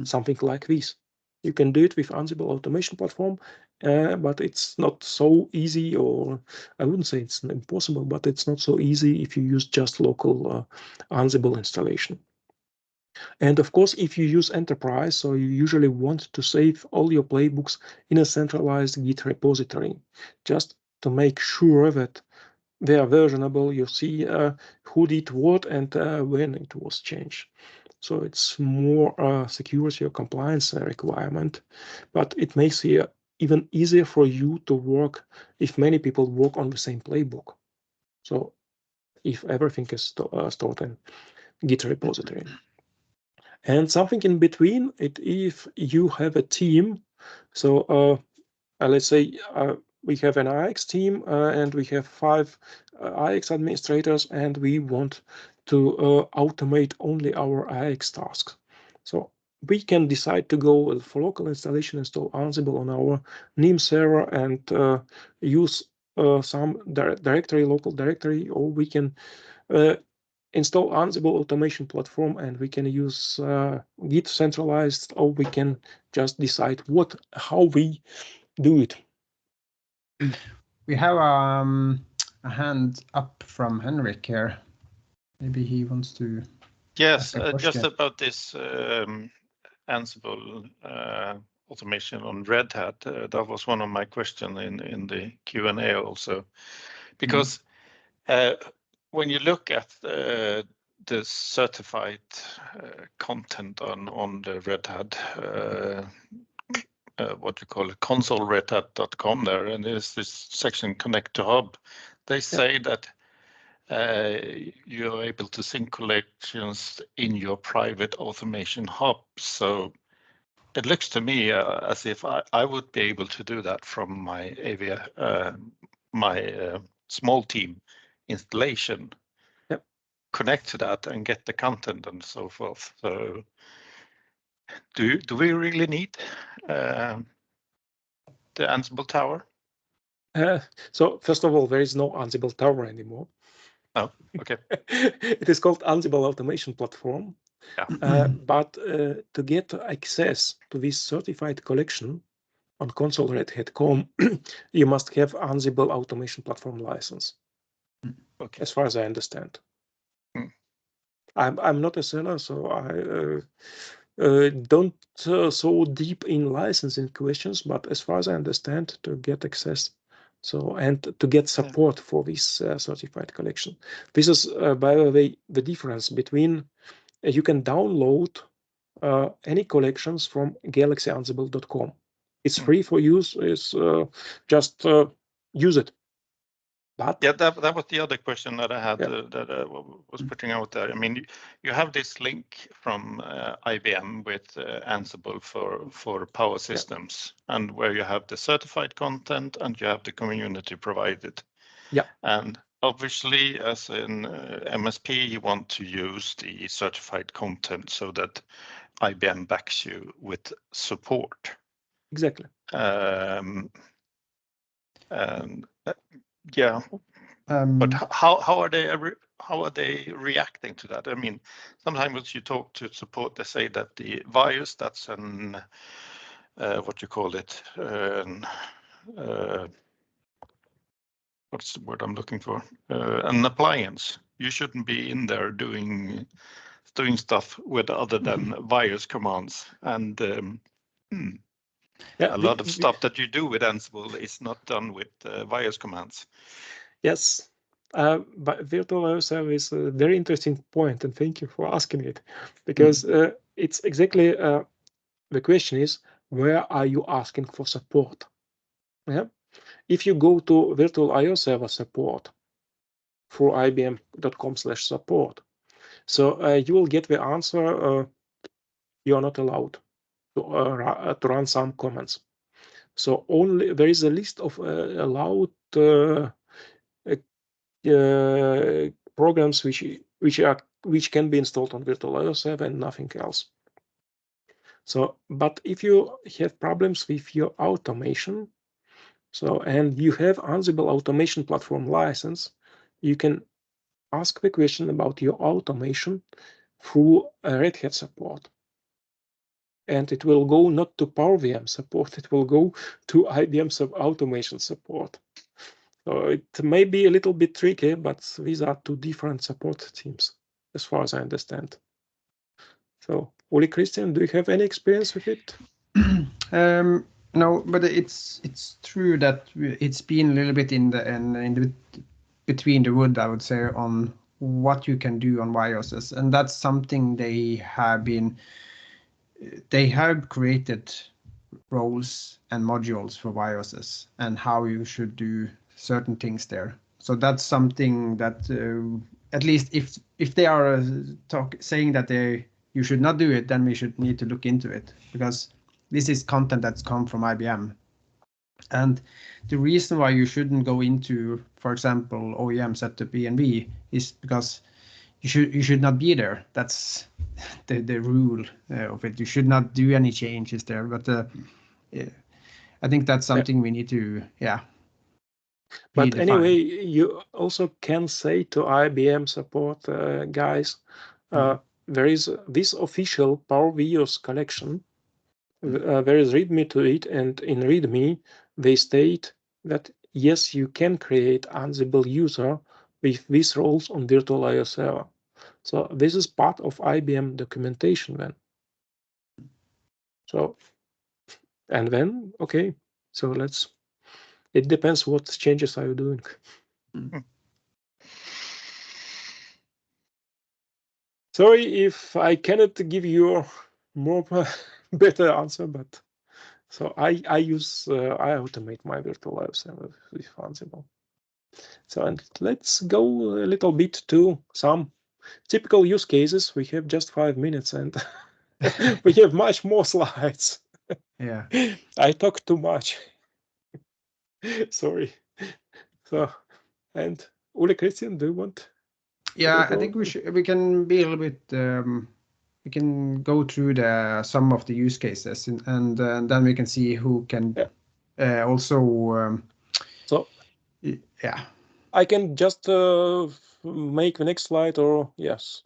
Something like this. You can do it with Ansible Automation Platform, but it's not so easy, or I wouldn't say it's impossible, but it's not so easy if you use just local Ansible installation. And of course, if you use enterprise, so you usually want to save all your playbooks in a centralized Git repository, just to make sure that they are versionable. You see who did what and when it was changed. So it's more security or compliance requirement, but it makes it even easier for you to work if many people work on the same playbook. So if everything is stored in Git repository. And something in between, if you have a team, so let's say we have an IX team and we have 5 IX administrators, and we want to automate only our IX tasks. So we can decide to go for local installation, install Ansible on our NIM server and use some directory, local directory, or we can install Ansible automation platform and we can use Git centralized, or we can just decide how we do it. We have a hand up from Henrik here. Maybe he wants to. Yes, just about this Ansible automation on Red Hat. That was one of my questions in the Q&A also, because when you look at the certified content on the Red Hat, what you call it, console redhat.com there, and there's this section connect to hub. They say that you're able to sync collections in your private automation hub. So it looks to me as if I would be able to do that from my small team installation, connect to that and get the content and so forth. So do we really need the Ansible tower? So first of all, there is no Ansible tower anymore. Oh, okay. It is called Ansible Automation Platform. Yeah. But to get access to this certified collection on console redhat.com, you must have Ansible Automation Platform license. Okay. As far as I understand. I'm not a seller, so I don't so deep in licensing questions, but as far as I understand, to get access, so and to get support for this certified collection. This is, by the way, the difference between you can download any collections from galaxyansible.com. It's free for use. It's just use it. But yeah, that was the other question that I had that I was putting out there. I mean, you have this link from IBM with Ansible for power systems, and where you have the certified content and you have the community provided. Yeah. And obviously, as an MSP, you want to use the certified content so that IBM backs you with support. Exactly. Yeah, but how are they reacting to that? I mean, sometimes you talk to support, they say that the virus, that's an what you call it, what's the word I'm looking for? An appliance. You shouldn't be in there doing stuff with other than virus commands, and a lot of stuff that you do with Ansible is not done with virus commands. Yes, but virtualize is a very interesting point, and thank you for asking it, because it's exactly the question is, where are you asking for support? Yeah, if you go to virtual.io server support for ibm.com/support, so you will get the answer, you are not allowed to run some commands. So only there is a list of allowed programs which can be installed on virtual.io server and nothing else. So, but if you have problems with your automation, so and you have Ansible Automation Platform license, you can ask the question about your automation through a Red Hat support. And it will go not to PowerVM support, it will go to IBM automation support. So it may be a little bit tricky, but these are two different support teams, as far as I understand. So, Ole Kristian, do you have any experience with it? No, but it's true that it's been a little bit in the between the wood, I would say, on what you can do on BIOSes, and that's something they have created roles and modules for BIOSes and how you should do certain things there. So that's something that at least if they are saying that you should not do it, then we should need to look into it, because this is content that's come from IBM. And the reason why you shouldn't go into, for example, OEM setup ENV is because you should not be there. That's the rule of it. You should not do any changes there. But I think that's something we need to, But anyway, you also can say to IBM support guys, there is this official PowerVC collection. There is README to it, and in README they state that yes, you can create Ansible user with these roles on virtual IO server. So this is part of IBM documentation then. So, and then, okay, so it depends what changes are you doing. Sorry if I cannot give you more better answer, but so I automate my virtual IO server with Ansible. So, and let's go a little bit to some typical use cases. We have just 5 minutes and we have much more slides. Yeah, I talk too much. Sorry. So, and Ole Kristian, do you want? Yeah, I think we can be a little bit. We can go through some of the use cases, and then we can see who can also. So yeah, I can just make the next slide, or yes.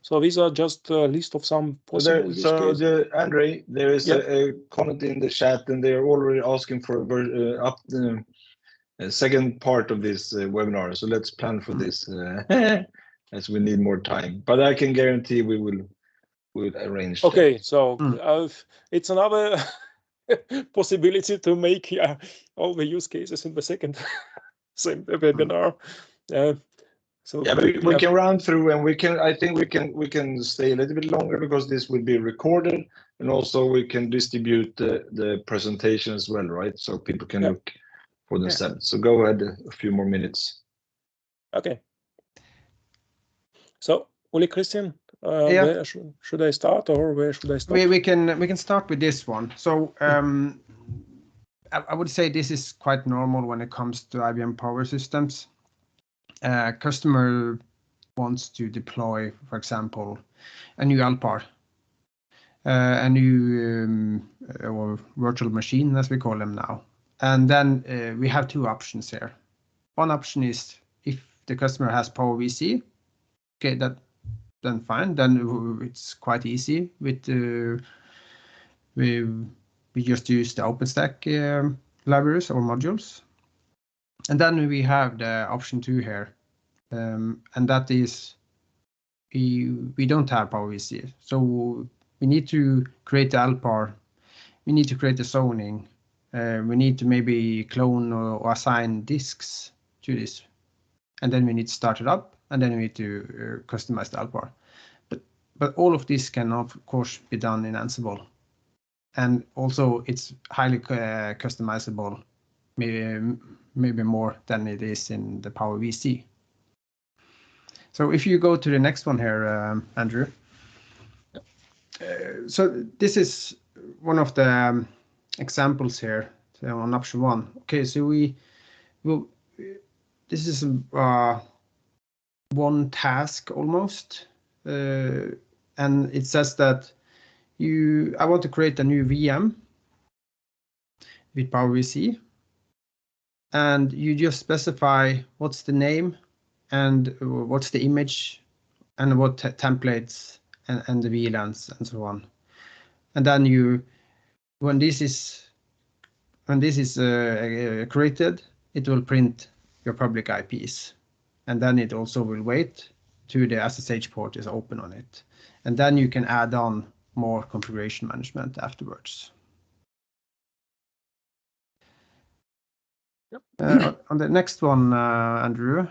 So these are just a list of some possible use cases. Andrey, there is a comment in the chat, and they are already asking for a second part of this webinar. So let's plan for this as we need more time. But I can guarantee we'll arrange. Okay, that. So it's another possibility to make all the use cases in the second same webinar. So yeah, but we can run through, and I think we can stay a little bit longer because this will be recorded, and also we can distribute the presentation as well, right? So people can look for themselves. So go ahead, a few more minutes. Okay. So Ole Kristian, where should I start, or where should I stop? We can start with this one. So I would say this is quite normal when it comes to IBM Power Systems. Customer wants to deploy, for example, a new Alpar, a new or virtual machine, as we call them now. And then we have two options here. One option is if the customer has PowerVC, okay, then fine. Then it's quite easy. We just use the OpenStack libraries or modules. And then we have the option 2 here, and that is we don't have PowerVC, so we need to create the Alpar, we need to create the zoning, we need to maybe clone or assign disks to this, and then we need to start it up, and then we need to customize the Alpar. But all of this can of course be done in Ansible, and also it's highly customizable. Maybe more than it is in the PowerVC. So if you go to the next one here, Andrew. So this is one of the examples here on option 1. Okay, so this is one task almost, and it says that I want to create a new VM with PowerVC. And you just specify what's the name and what's the image and what templates and the VLANs and so on. And then when this is created, it will print your public IPs, and then it also will wait till the SSH port is open on it. and then you can add on more configuration management afterwards. Yep. On the next one, Andrew.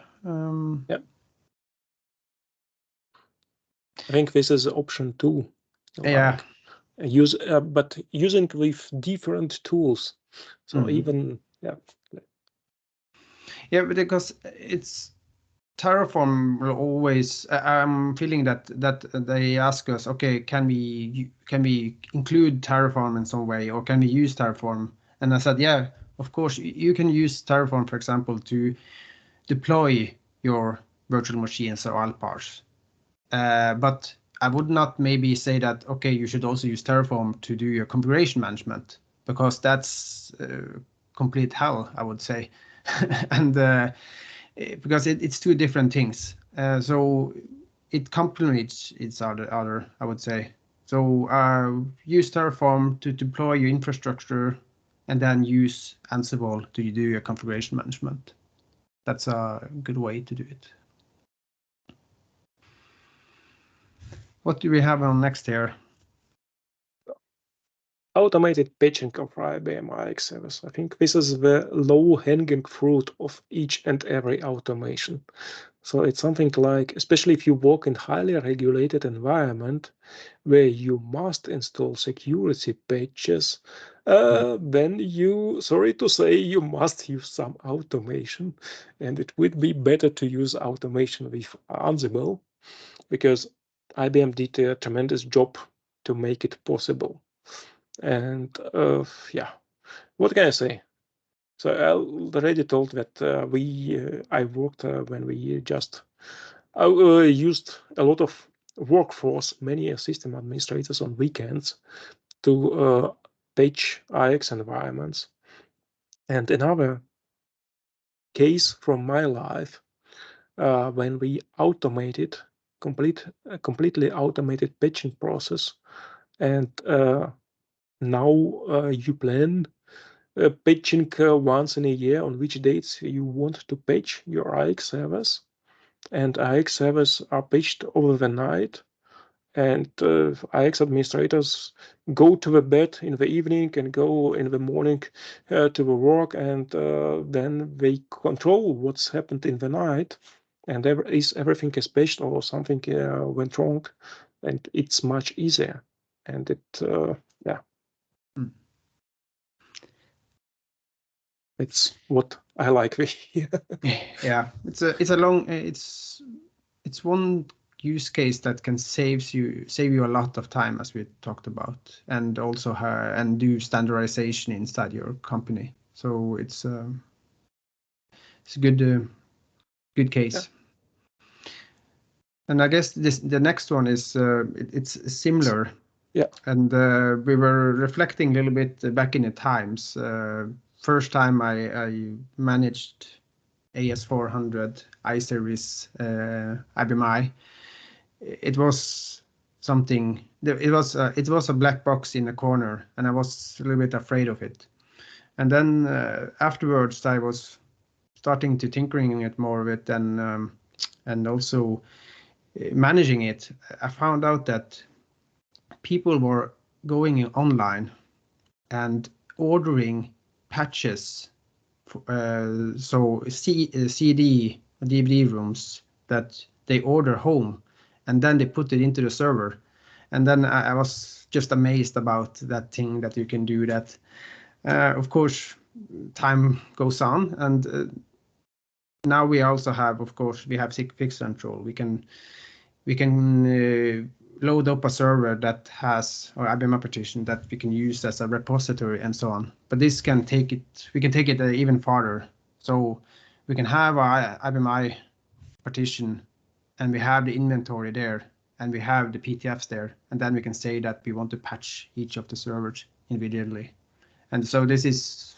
Yep. I think this is option 2. Yeah. Use, but using with different tools. So even Yeah, because it's Terraform will always. I'm feeling that they ask us, okay, can we include Terraform in some way, or can we use Terraform? And I said, yeah, of course you can use Terraform, for example, to deploy your virtual machines or Alpars. But I would not maybe say that, okay, you should also use Terraform to do your configuration management, because that's complete hell, I would say. And because it's two different things. So it complements each other, I would say. So use Terraform to deploy your infrastructure, and then use Ansible to do your configuration management. That's a good way to do it. What do we have on next here? Automated patching of IBM AIX service. I think this is the low-hanging fruit of each and every automation. So it's something like, especially if you work in highly regulated environment where you must install security patches, then you, sorry to say, you must use some automation, and it would be better to use automation with Ansible, because IBM did a tremendous job to make it possible. And yeah, what can I say? So I already told that I worked when we just used a lot of workforce, many system administrators on weekends to patch IX environments. And another case from my life, when we automated completely automated patching process, and now you plan patching once in a year on which dates you want to patch your IX servers, and IX servers are patched over the night, and IX administrators go to the bed in the evening and go in the morning to the work, and then they control what's happened in the night, and everything is patched or something went wrong, and it's much easier, and it yeah. It's what I like. Yeah, it's one use case that can save you a lot of time, as we talked about, and also and do standardization inside your company. So it's a good case. Yeah. And I guess the next one is it's similar. Yeah. And we were reflecting a little bit back in the times. First time I managed AS400 iSeries IBM I, it was something. It was a black box in a corner, and I was a little bit afraid of it. And then afterwards, I was starting to tinkering it more of it, and also managing it. I found out that people were going online and ordering patches, so CD, DVD rooms that they order home, and then they put it into the server. And then I was just amazed about that thing, that you can do that. Of course, time goes on, and now we also have, of course, we have Fix Central. We can load up a server that has, or IBM partition that we can use as a repository and so on. But this can take it, we can take it even farther. So we can have our IBM I partition, and we have the inventory there, and we have the PTFs there, and then we can say that we want to patch each of the servers individually. And so this is,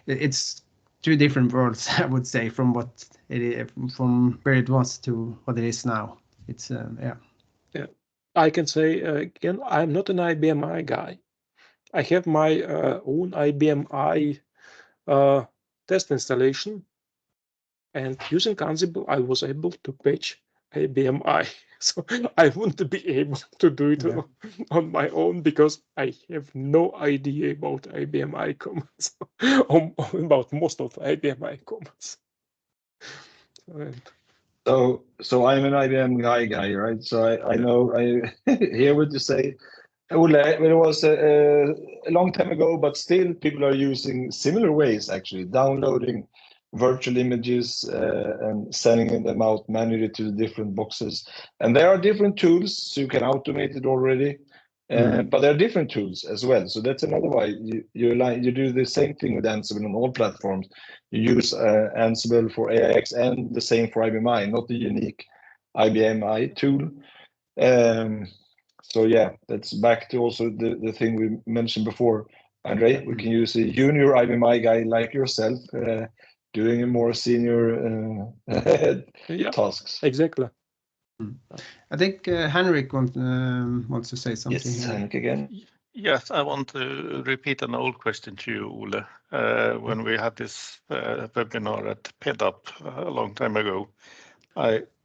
it's two different worlds, I would say, from what it is, from where it was to what it is now. It's yeah. Yeah, I can say again, I'm not an IBM I guy. I have my own IBM I test installation, and using Ansible, I was able to patch IBM I. So I wouldn't be able to do it on my own because I have no idea about IBM I commands, about most of IBM I commands. So I'm an IBM guy, right? So I know, I hear what you say. Ole, it was a long time ago, but still people are using similar ways, actually, downloading virtual images and sending them out manually to the different boxes. And there are different tools, so you can automate it already. But there are different tools as well. So that's another way. You do the same thing with Ansible on all platforms. You use Ansible for AIX and the same for IBM I, not the unique IBM I tool. So yeah, that's back to also the thing we mentioned before, Andrey. We can use a junior IBM I guy like yourself doing a more senior tasks. Exactly. I think Henrik wants to say something. Yes, here. Henrik again. Yes, I want to repeat an old question to you, Ole. When we had this webinar at PEDAP a long time ago,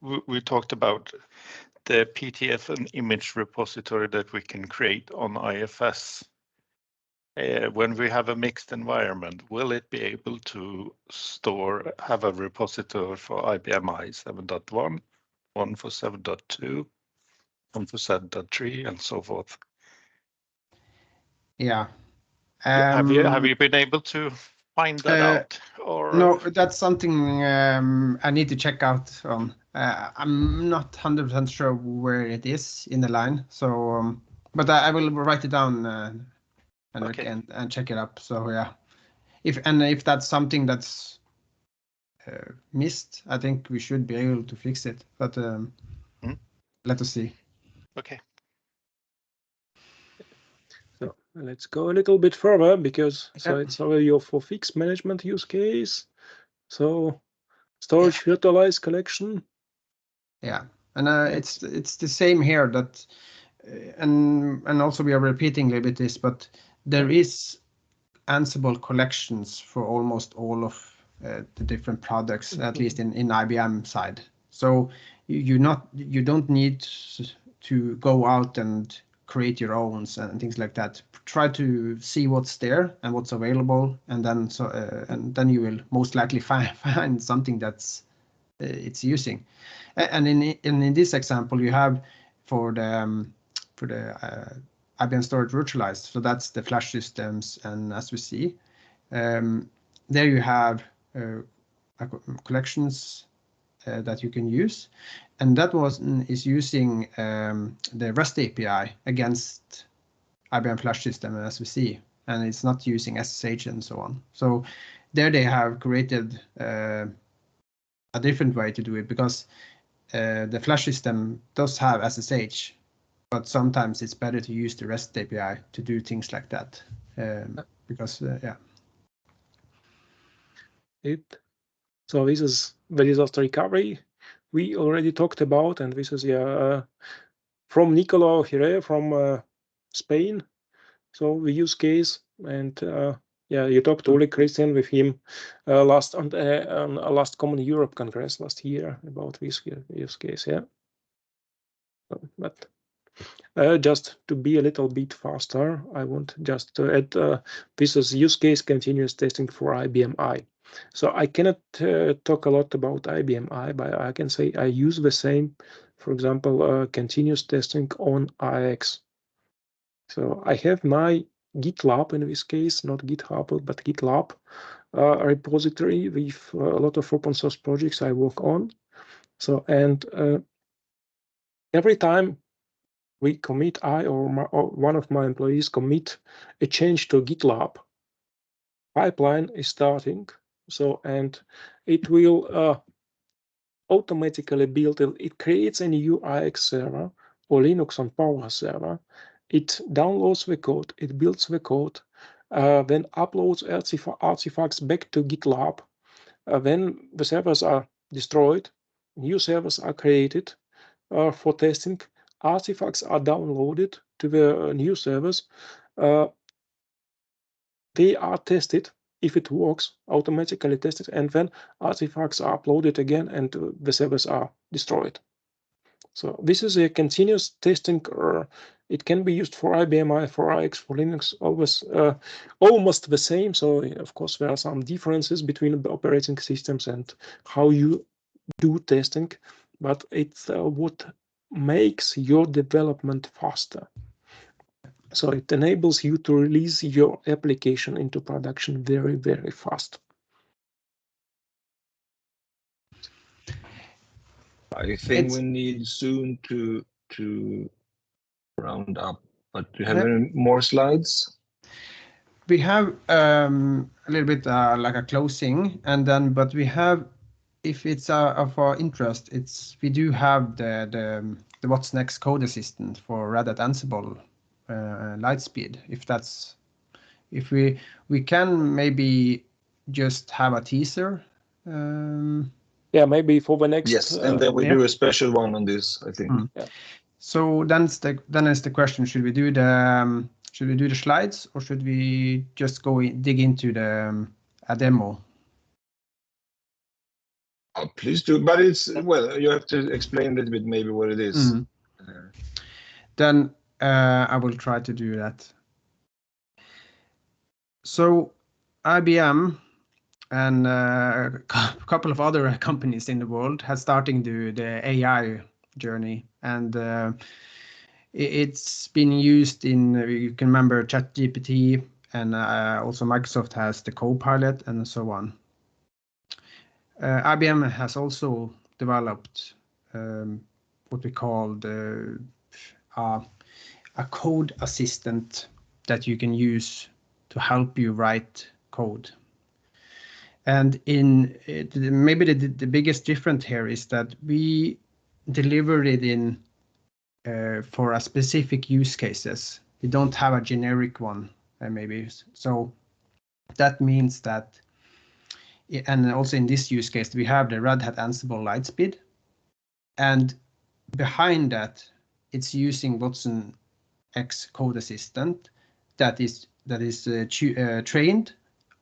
we talked about the PTF and image repository that we can create on IFS. When we have a mixed environment, will it be able to have a repository for IBM I 7.1, one for 7.2, one for 7.3, and so forth? Yeah. Have you been able to find that out? Or no, that's something I need to check out on. I'm not 100% sure where it is in the line, so but I will write it down, Henrik, Okay. and check it up. So yeah, if that's something that's missed, I think we should be able to fix it. But let us see. Okay. So let's go a little bit further because it's your for fix management use case. So storage virtualize collection. Yeah, and it's the same here. That and also we are repeating a little bit this, but there is Ansible collections for almost all of the different products, at least in IBM side. So you don't need to go out and create your own and things like that. Try to see what's there and what's available, and then you will most likely find something that's it's using. And in this example, you have for the IBM storage virtualized. So that's the flash systems, and as we see, there you have collections that you can use, and that is using the REST API against IBM flash system, as we see, and it's not using SSH and so on. So there they have created a different way to do it, because the flash system does have SSH, but sometimes it's better to use the REST API to do things like that, because So this is the disaster recovery we already talked about, and this is from Nicolau Hire from Spain. So the use case, and you talked to Ole Kristian with him last on last Common Europe Congress last year about this use case. Yeah, but just to be a little bit faster, I want just to add this is use case continuous testing for IBM I. So I cannot talk a lot about IBM I, but I can say I use the same, for example, continuous testing on IX. So I have my GitLab in this case, not GitHub, but GitLab repository with a lot of open source projects I work on. So, and every time we commit, or one of my employees commit a change to GitLab, pipeline is starting. So, and it will automatically build, it creates a new IX server or Linux on Power server. It downloads the code, it builds the code, then uploads artifacts back to GitLab. When the servers are destroyed, new servers are created for testing. Artifacts are downloaded to the new servers. They are tested. If it works, automatically tested, and then artifacts are uploaded again, and the servers are destroyed. So this is a continuous testing. It can be used for IBM, for AIX, for Linux, always almost the same. So of course there are some differences between the operating systems and how you do testing, but it's what makes your development faster. So it enables you to release your application into production very, very fast. I think we need soon to round up, but do you have any more slides? We have a little bit like a closing, and then but we have, if it's of our interest, we do have the Watsonx code assistant for Red Hat Ansible Lightspeed. If we can maybe just have a teaser. Yeah, maybe for the next. Yes, and then we do a special one on this, I think. Yeah. So then is the question: should we do the slides, or should we just dig into a demo? Oh, please do, but you have to explain a little bit maybe what it is. Then I will try to do that. So IBM and a couple of other companies in the world have starting the AI journey, and it's been used in, you can remember, ChatGPT, and also Microsoft has the Copilot and so on. IBM has also developed what we call a code assistant that you can use to help you write code. And maybe the biggest difference here is that we deliver it in for a specific use cases. We don't have a generic one, maybe. So that means that, and also in this use case, we have the Red Hat Ansible Lightspeed, and behind that, it's using Watsonx code assistant that is trained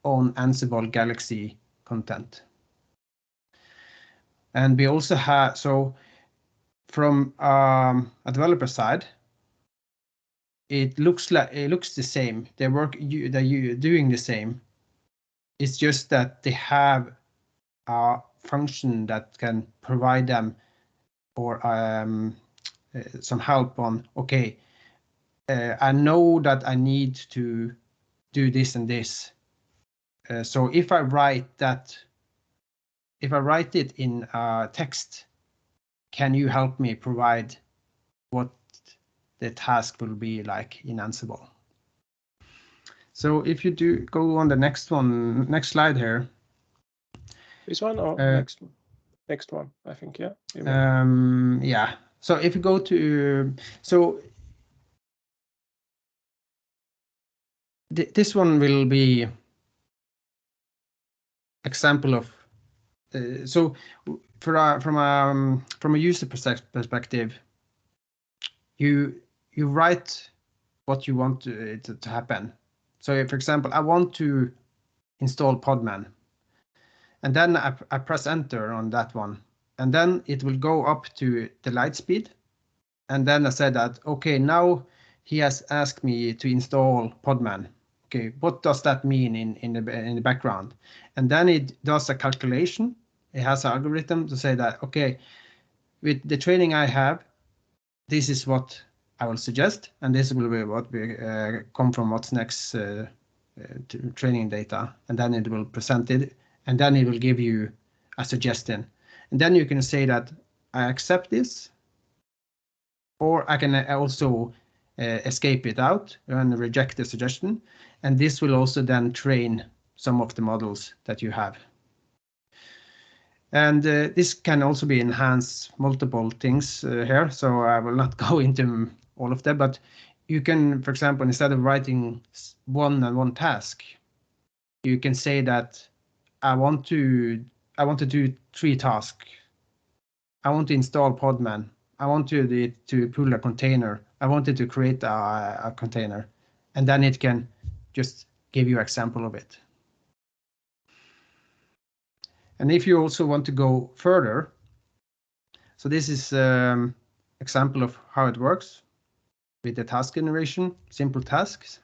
on Ansible Galaxy content. And we also have, so from a developer side, it looks the same. They're doing the same. It's just that they have a function that can provide them or some help on, okay, I know that I need to do this and this. So if I write it in text, can you help me provide what the task will be like in Ansible? So if you do go on the next slide here. This one or next one, I think, yeah. Yeah. So if you go to, this one will be example of, so from a user perspective, you write what you want to happen. So for example, I want to install Podman, and then I press enter on that one, and then it will go up to the Lightspeed, and then I said that, okay, now he has asked me to install Podman. Okay, what does that mean in the background? And then it does a calculation. It has an algorithm to say that, okay, with the training I have, this is what I will suggest, and this will be what we come from Watsonx training data, and then it will present it, and then it will give you a suggestion. And then you can say that I accept this, or I can also escape it out and reject the suggestion. And this will also then train some of the models that you have. And this can also be enhanced multiple things here. So I will not go into all of them, but you can, for example, instead of writing one task, you can say that I want to do 3 tasks. I want to install Podman. I want to pull a container. I wanted to create a container, and then it can just give you an example of it. And if you also want to go further, so this is example of how it works with the task generation, simple tasks.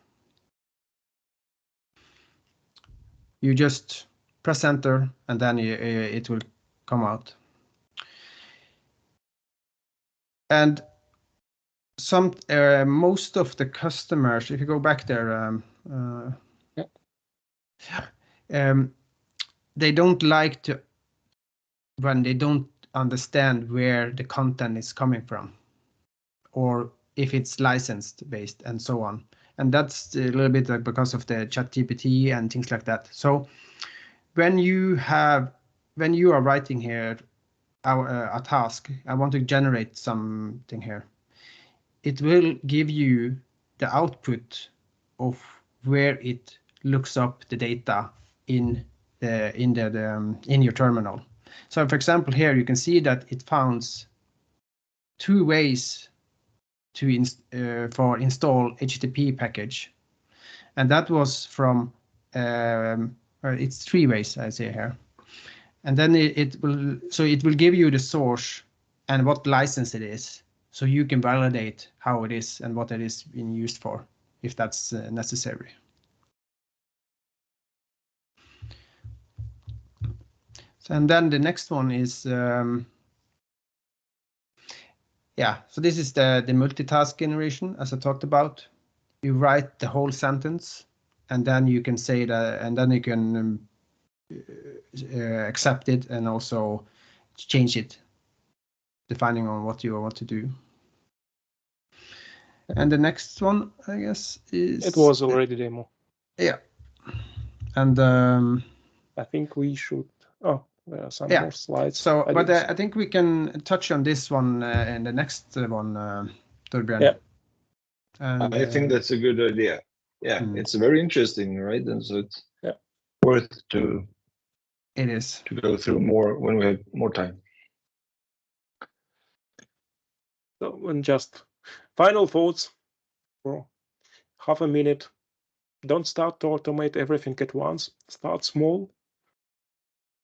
You just press enter and then it will come out. And most of the customers, if you go back there, they don't like to when they don't understand where the content is coming from, or if it's licensed based and so on. And that's a little bit because of the ChatGPT and things like that. So when you are writing here a task, I want to generate something here, it will give you the output of where it looks up the data in your terminal. So for example, here you can see that it found 2 ways to for install HTTP package, and that was from it's 3 ways I say here, and then it will give you the source and what license it is, so you can validate how it is and what it is being used for, if that's necessary. So, and then the next one is so this is the multitask generation, as I talked about. You write the whole sentence, and then you can say that, and then you can accept it and also change it depending on what you want to do. And the next one, I guess, is... It was already demo. Yeah. And I think we should... Oh, there are some more slides. So, but I think we can touch on this one in the next one, Torbjörn. Yeah. And, I think that's a good idea. Yeah, it's very interesting, right? And so it's worth to... It is. To go through more when we have more time. So, and just final thoughts for half a minute. Don't start to automate everything at once. Start small.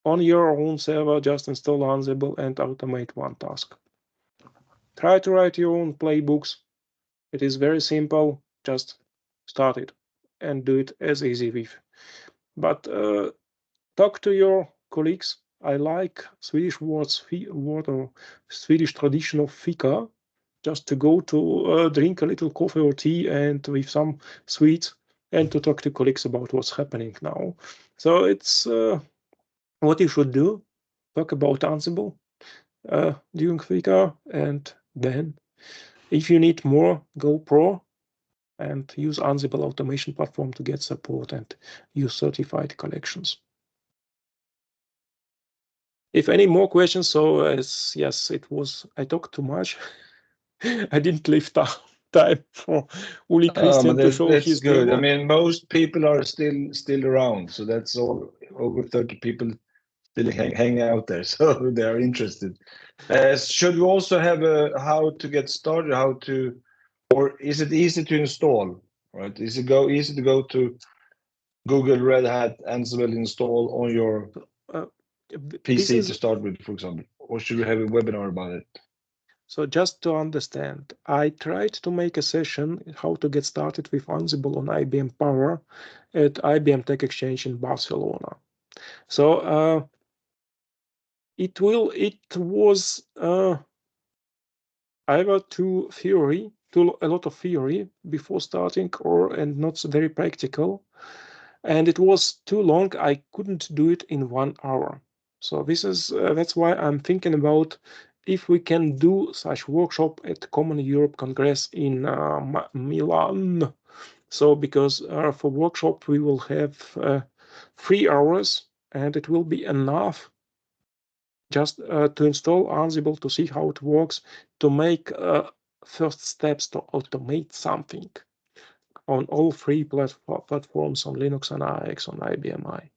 On your own server, just install Ansible and automate one task. Try to write your own playbooks. It is very simple. Just start it and do it as easy with. But talk to your colleagues. I like Swedish word or Swedish tradition of fika, just to go to drink a little coffee or tea and with some sweets, and to talk to colleagues about what's happening now. So it's what you should do. Talk about Ansible during fika, and then if you need more, go pro and use Ansible automation platform to get support and use certified collections. If any more questions, so yes, it was, I talked too much. I didn't leave time for Kristian to show his good. demo. I mean, most people are still around, so that's all over 30 people still hanging out there, so they are interested. Should we also have a how to get started, or is it easy to install, right? Is it easy to go to Google Red Hat Ansible install on your PC to start with, for example, or should we have a webinar about it? So just to understand, I tried to make a session how to get started with Ansible on IBM Power at IBM Tech Exchange in Barcelona. So it was either a lot of theory before starting, and not so very practical, and it was too long. I couldn't do it in 1 hour. So this is that's why I'm thinking about if we can do such workshop at Common Europe Congress in Milan. So because for workshop we will have 3 hours, and it will be enough just to install Ansible, to see how it works, to make first steps to automate something on all 3 platforms, on Linux and IX, on IBM i.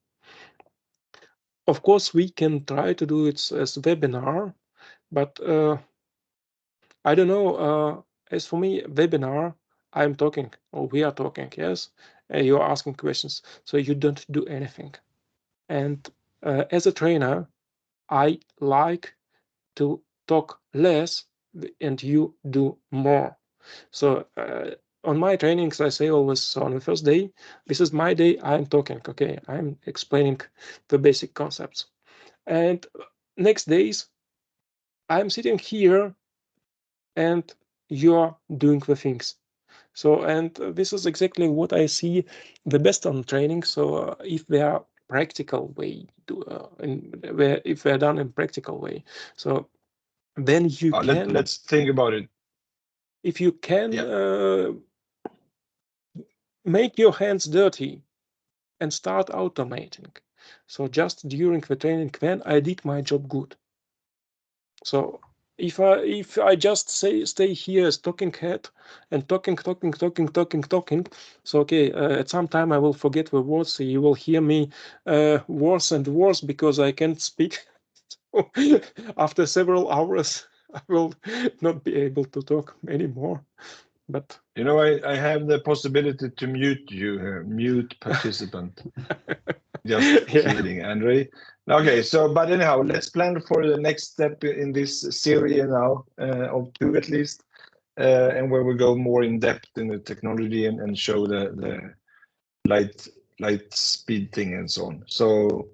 Of course, we can try to do it as a webinar, but I don't know. As for me, webinar, I'm talking, or we are talking, yes, you're asking questions, so you don't do anything. And as a trainer, I like to talk less and you do more. So on my trainings, I say always, so on the first day, this is my day, I'm talking, okay, I'm explaining the basic concepts. And next days, I'm sitting here and you're doing the things. So, and this is exactly what I see the best on training. So if they are practical way, if they're done in practical way, so then you can. Let's think about it. If you can make your hands dirty and start automating. So just during the training, then I did my job good. So if I just stay here as talking head and talking, so okay, at some time I will forget the words. So you will hear me worse and worse because I can't speak. After several hours, I will not be able to talk anymore. But you know, I have the possibility to mute you here, mute participant. Just kidding, Andrey. Okay, so but anyhow, let's plan for the next step in this series now, of 2 at least, and where we go more in depth in the technology and show the light speed thing and so on. So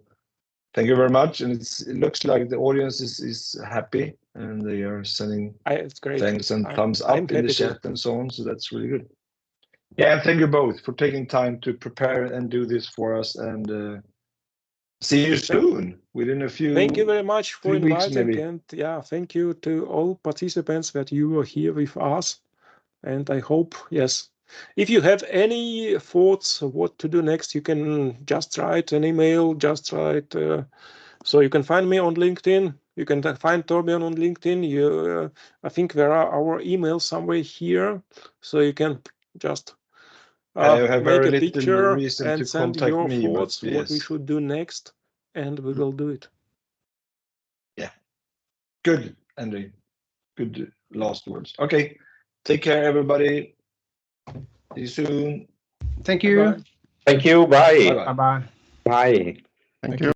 thank you very much, and it looks like the audience is happy and they are sending it's great. Thanks and thumbs up in the chat and so on. So that's really good. Yeah, and thank you both for taking time to prepare and do this for us, and see you soon within a few. Thank you very much for inviting, maybe. and yeah, thank you to all participants that you were here with us. And I hope, yes, if you have any thoughts of what to do next, you can just write an email, just write. So you can find me on LinkedIn. You can find Torbjörn on LinkedIn. I think there are our emails somewhere here, so you can just make a picture and send your thoughts, what we should do next, and we will do it. Yeah, good, Andrey. Good last words. Okay, take care, everybody. See you soon. Thank you. Thank you. Bye. Bye-bye. Bye. Thank you.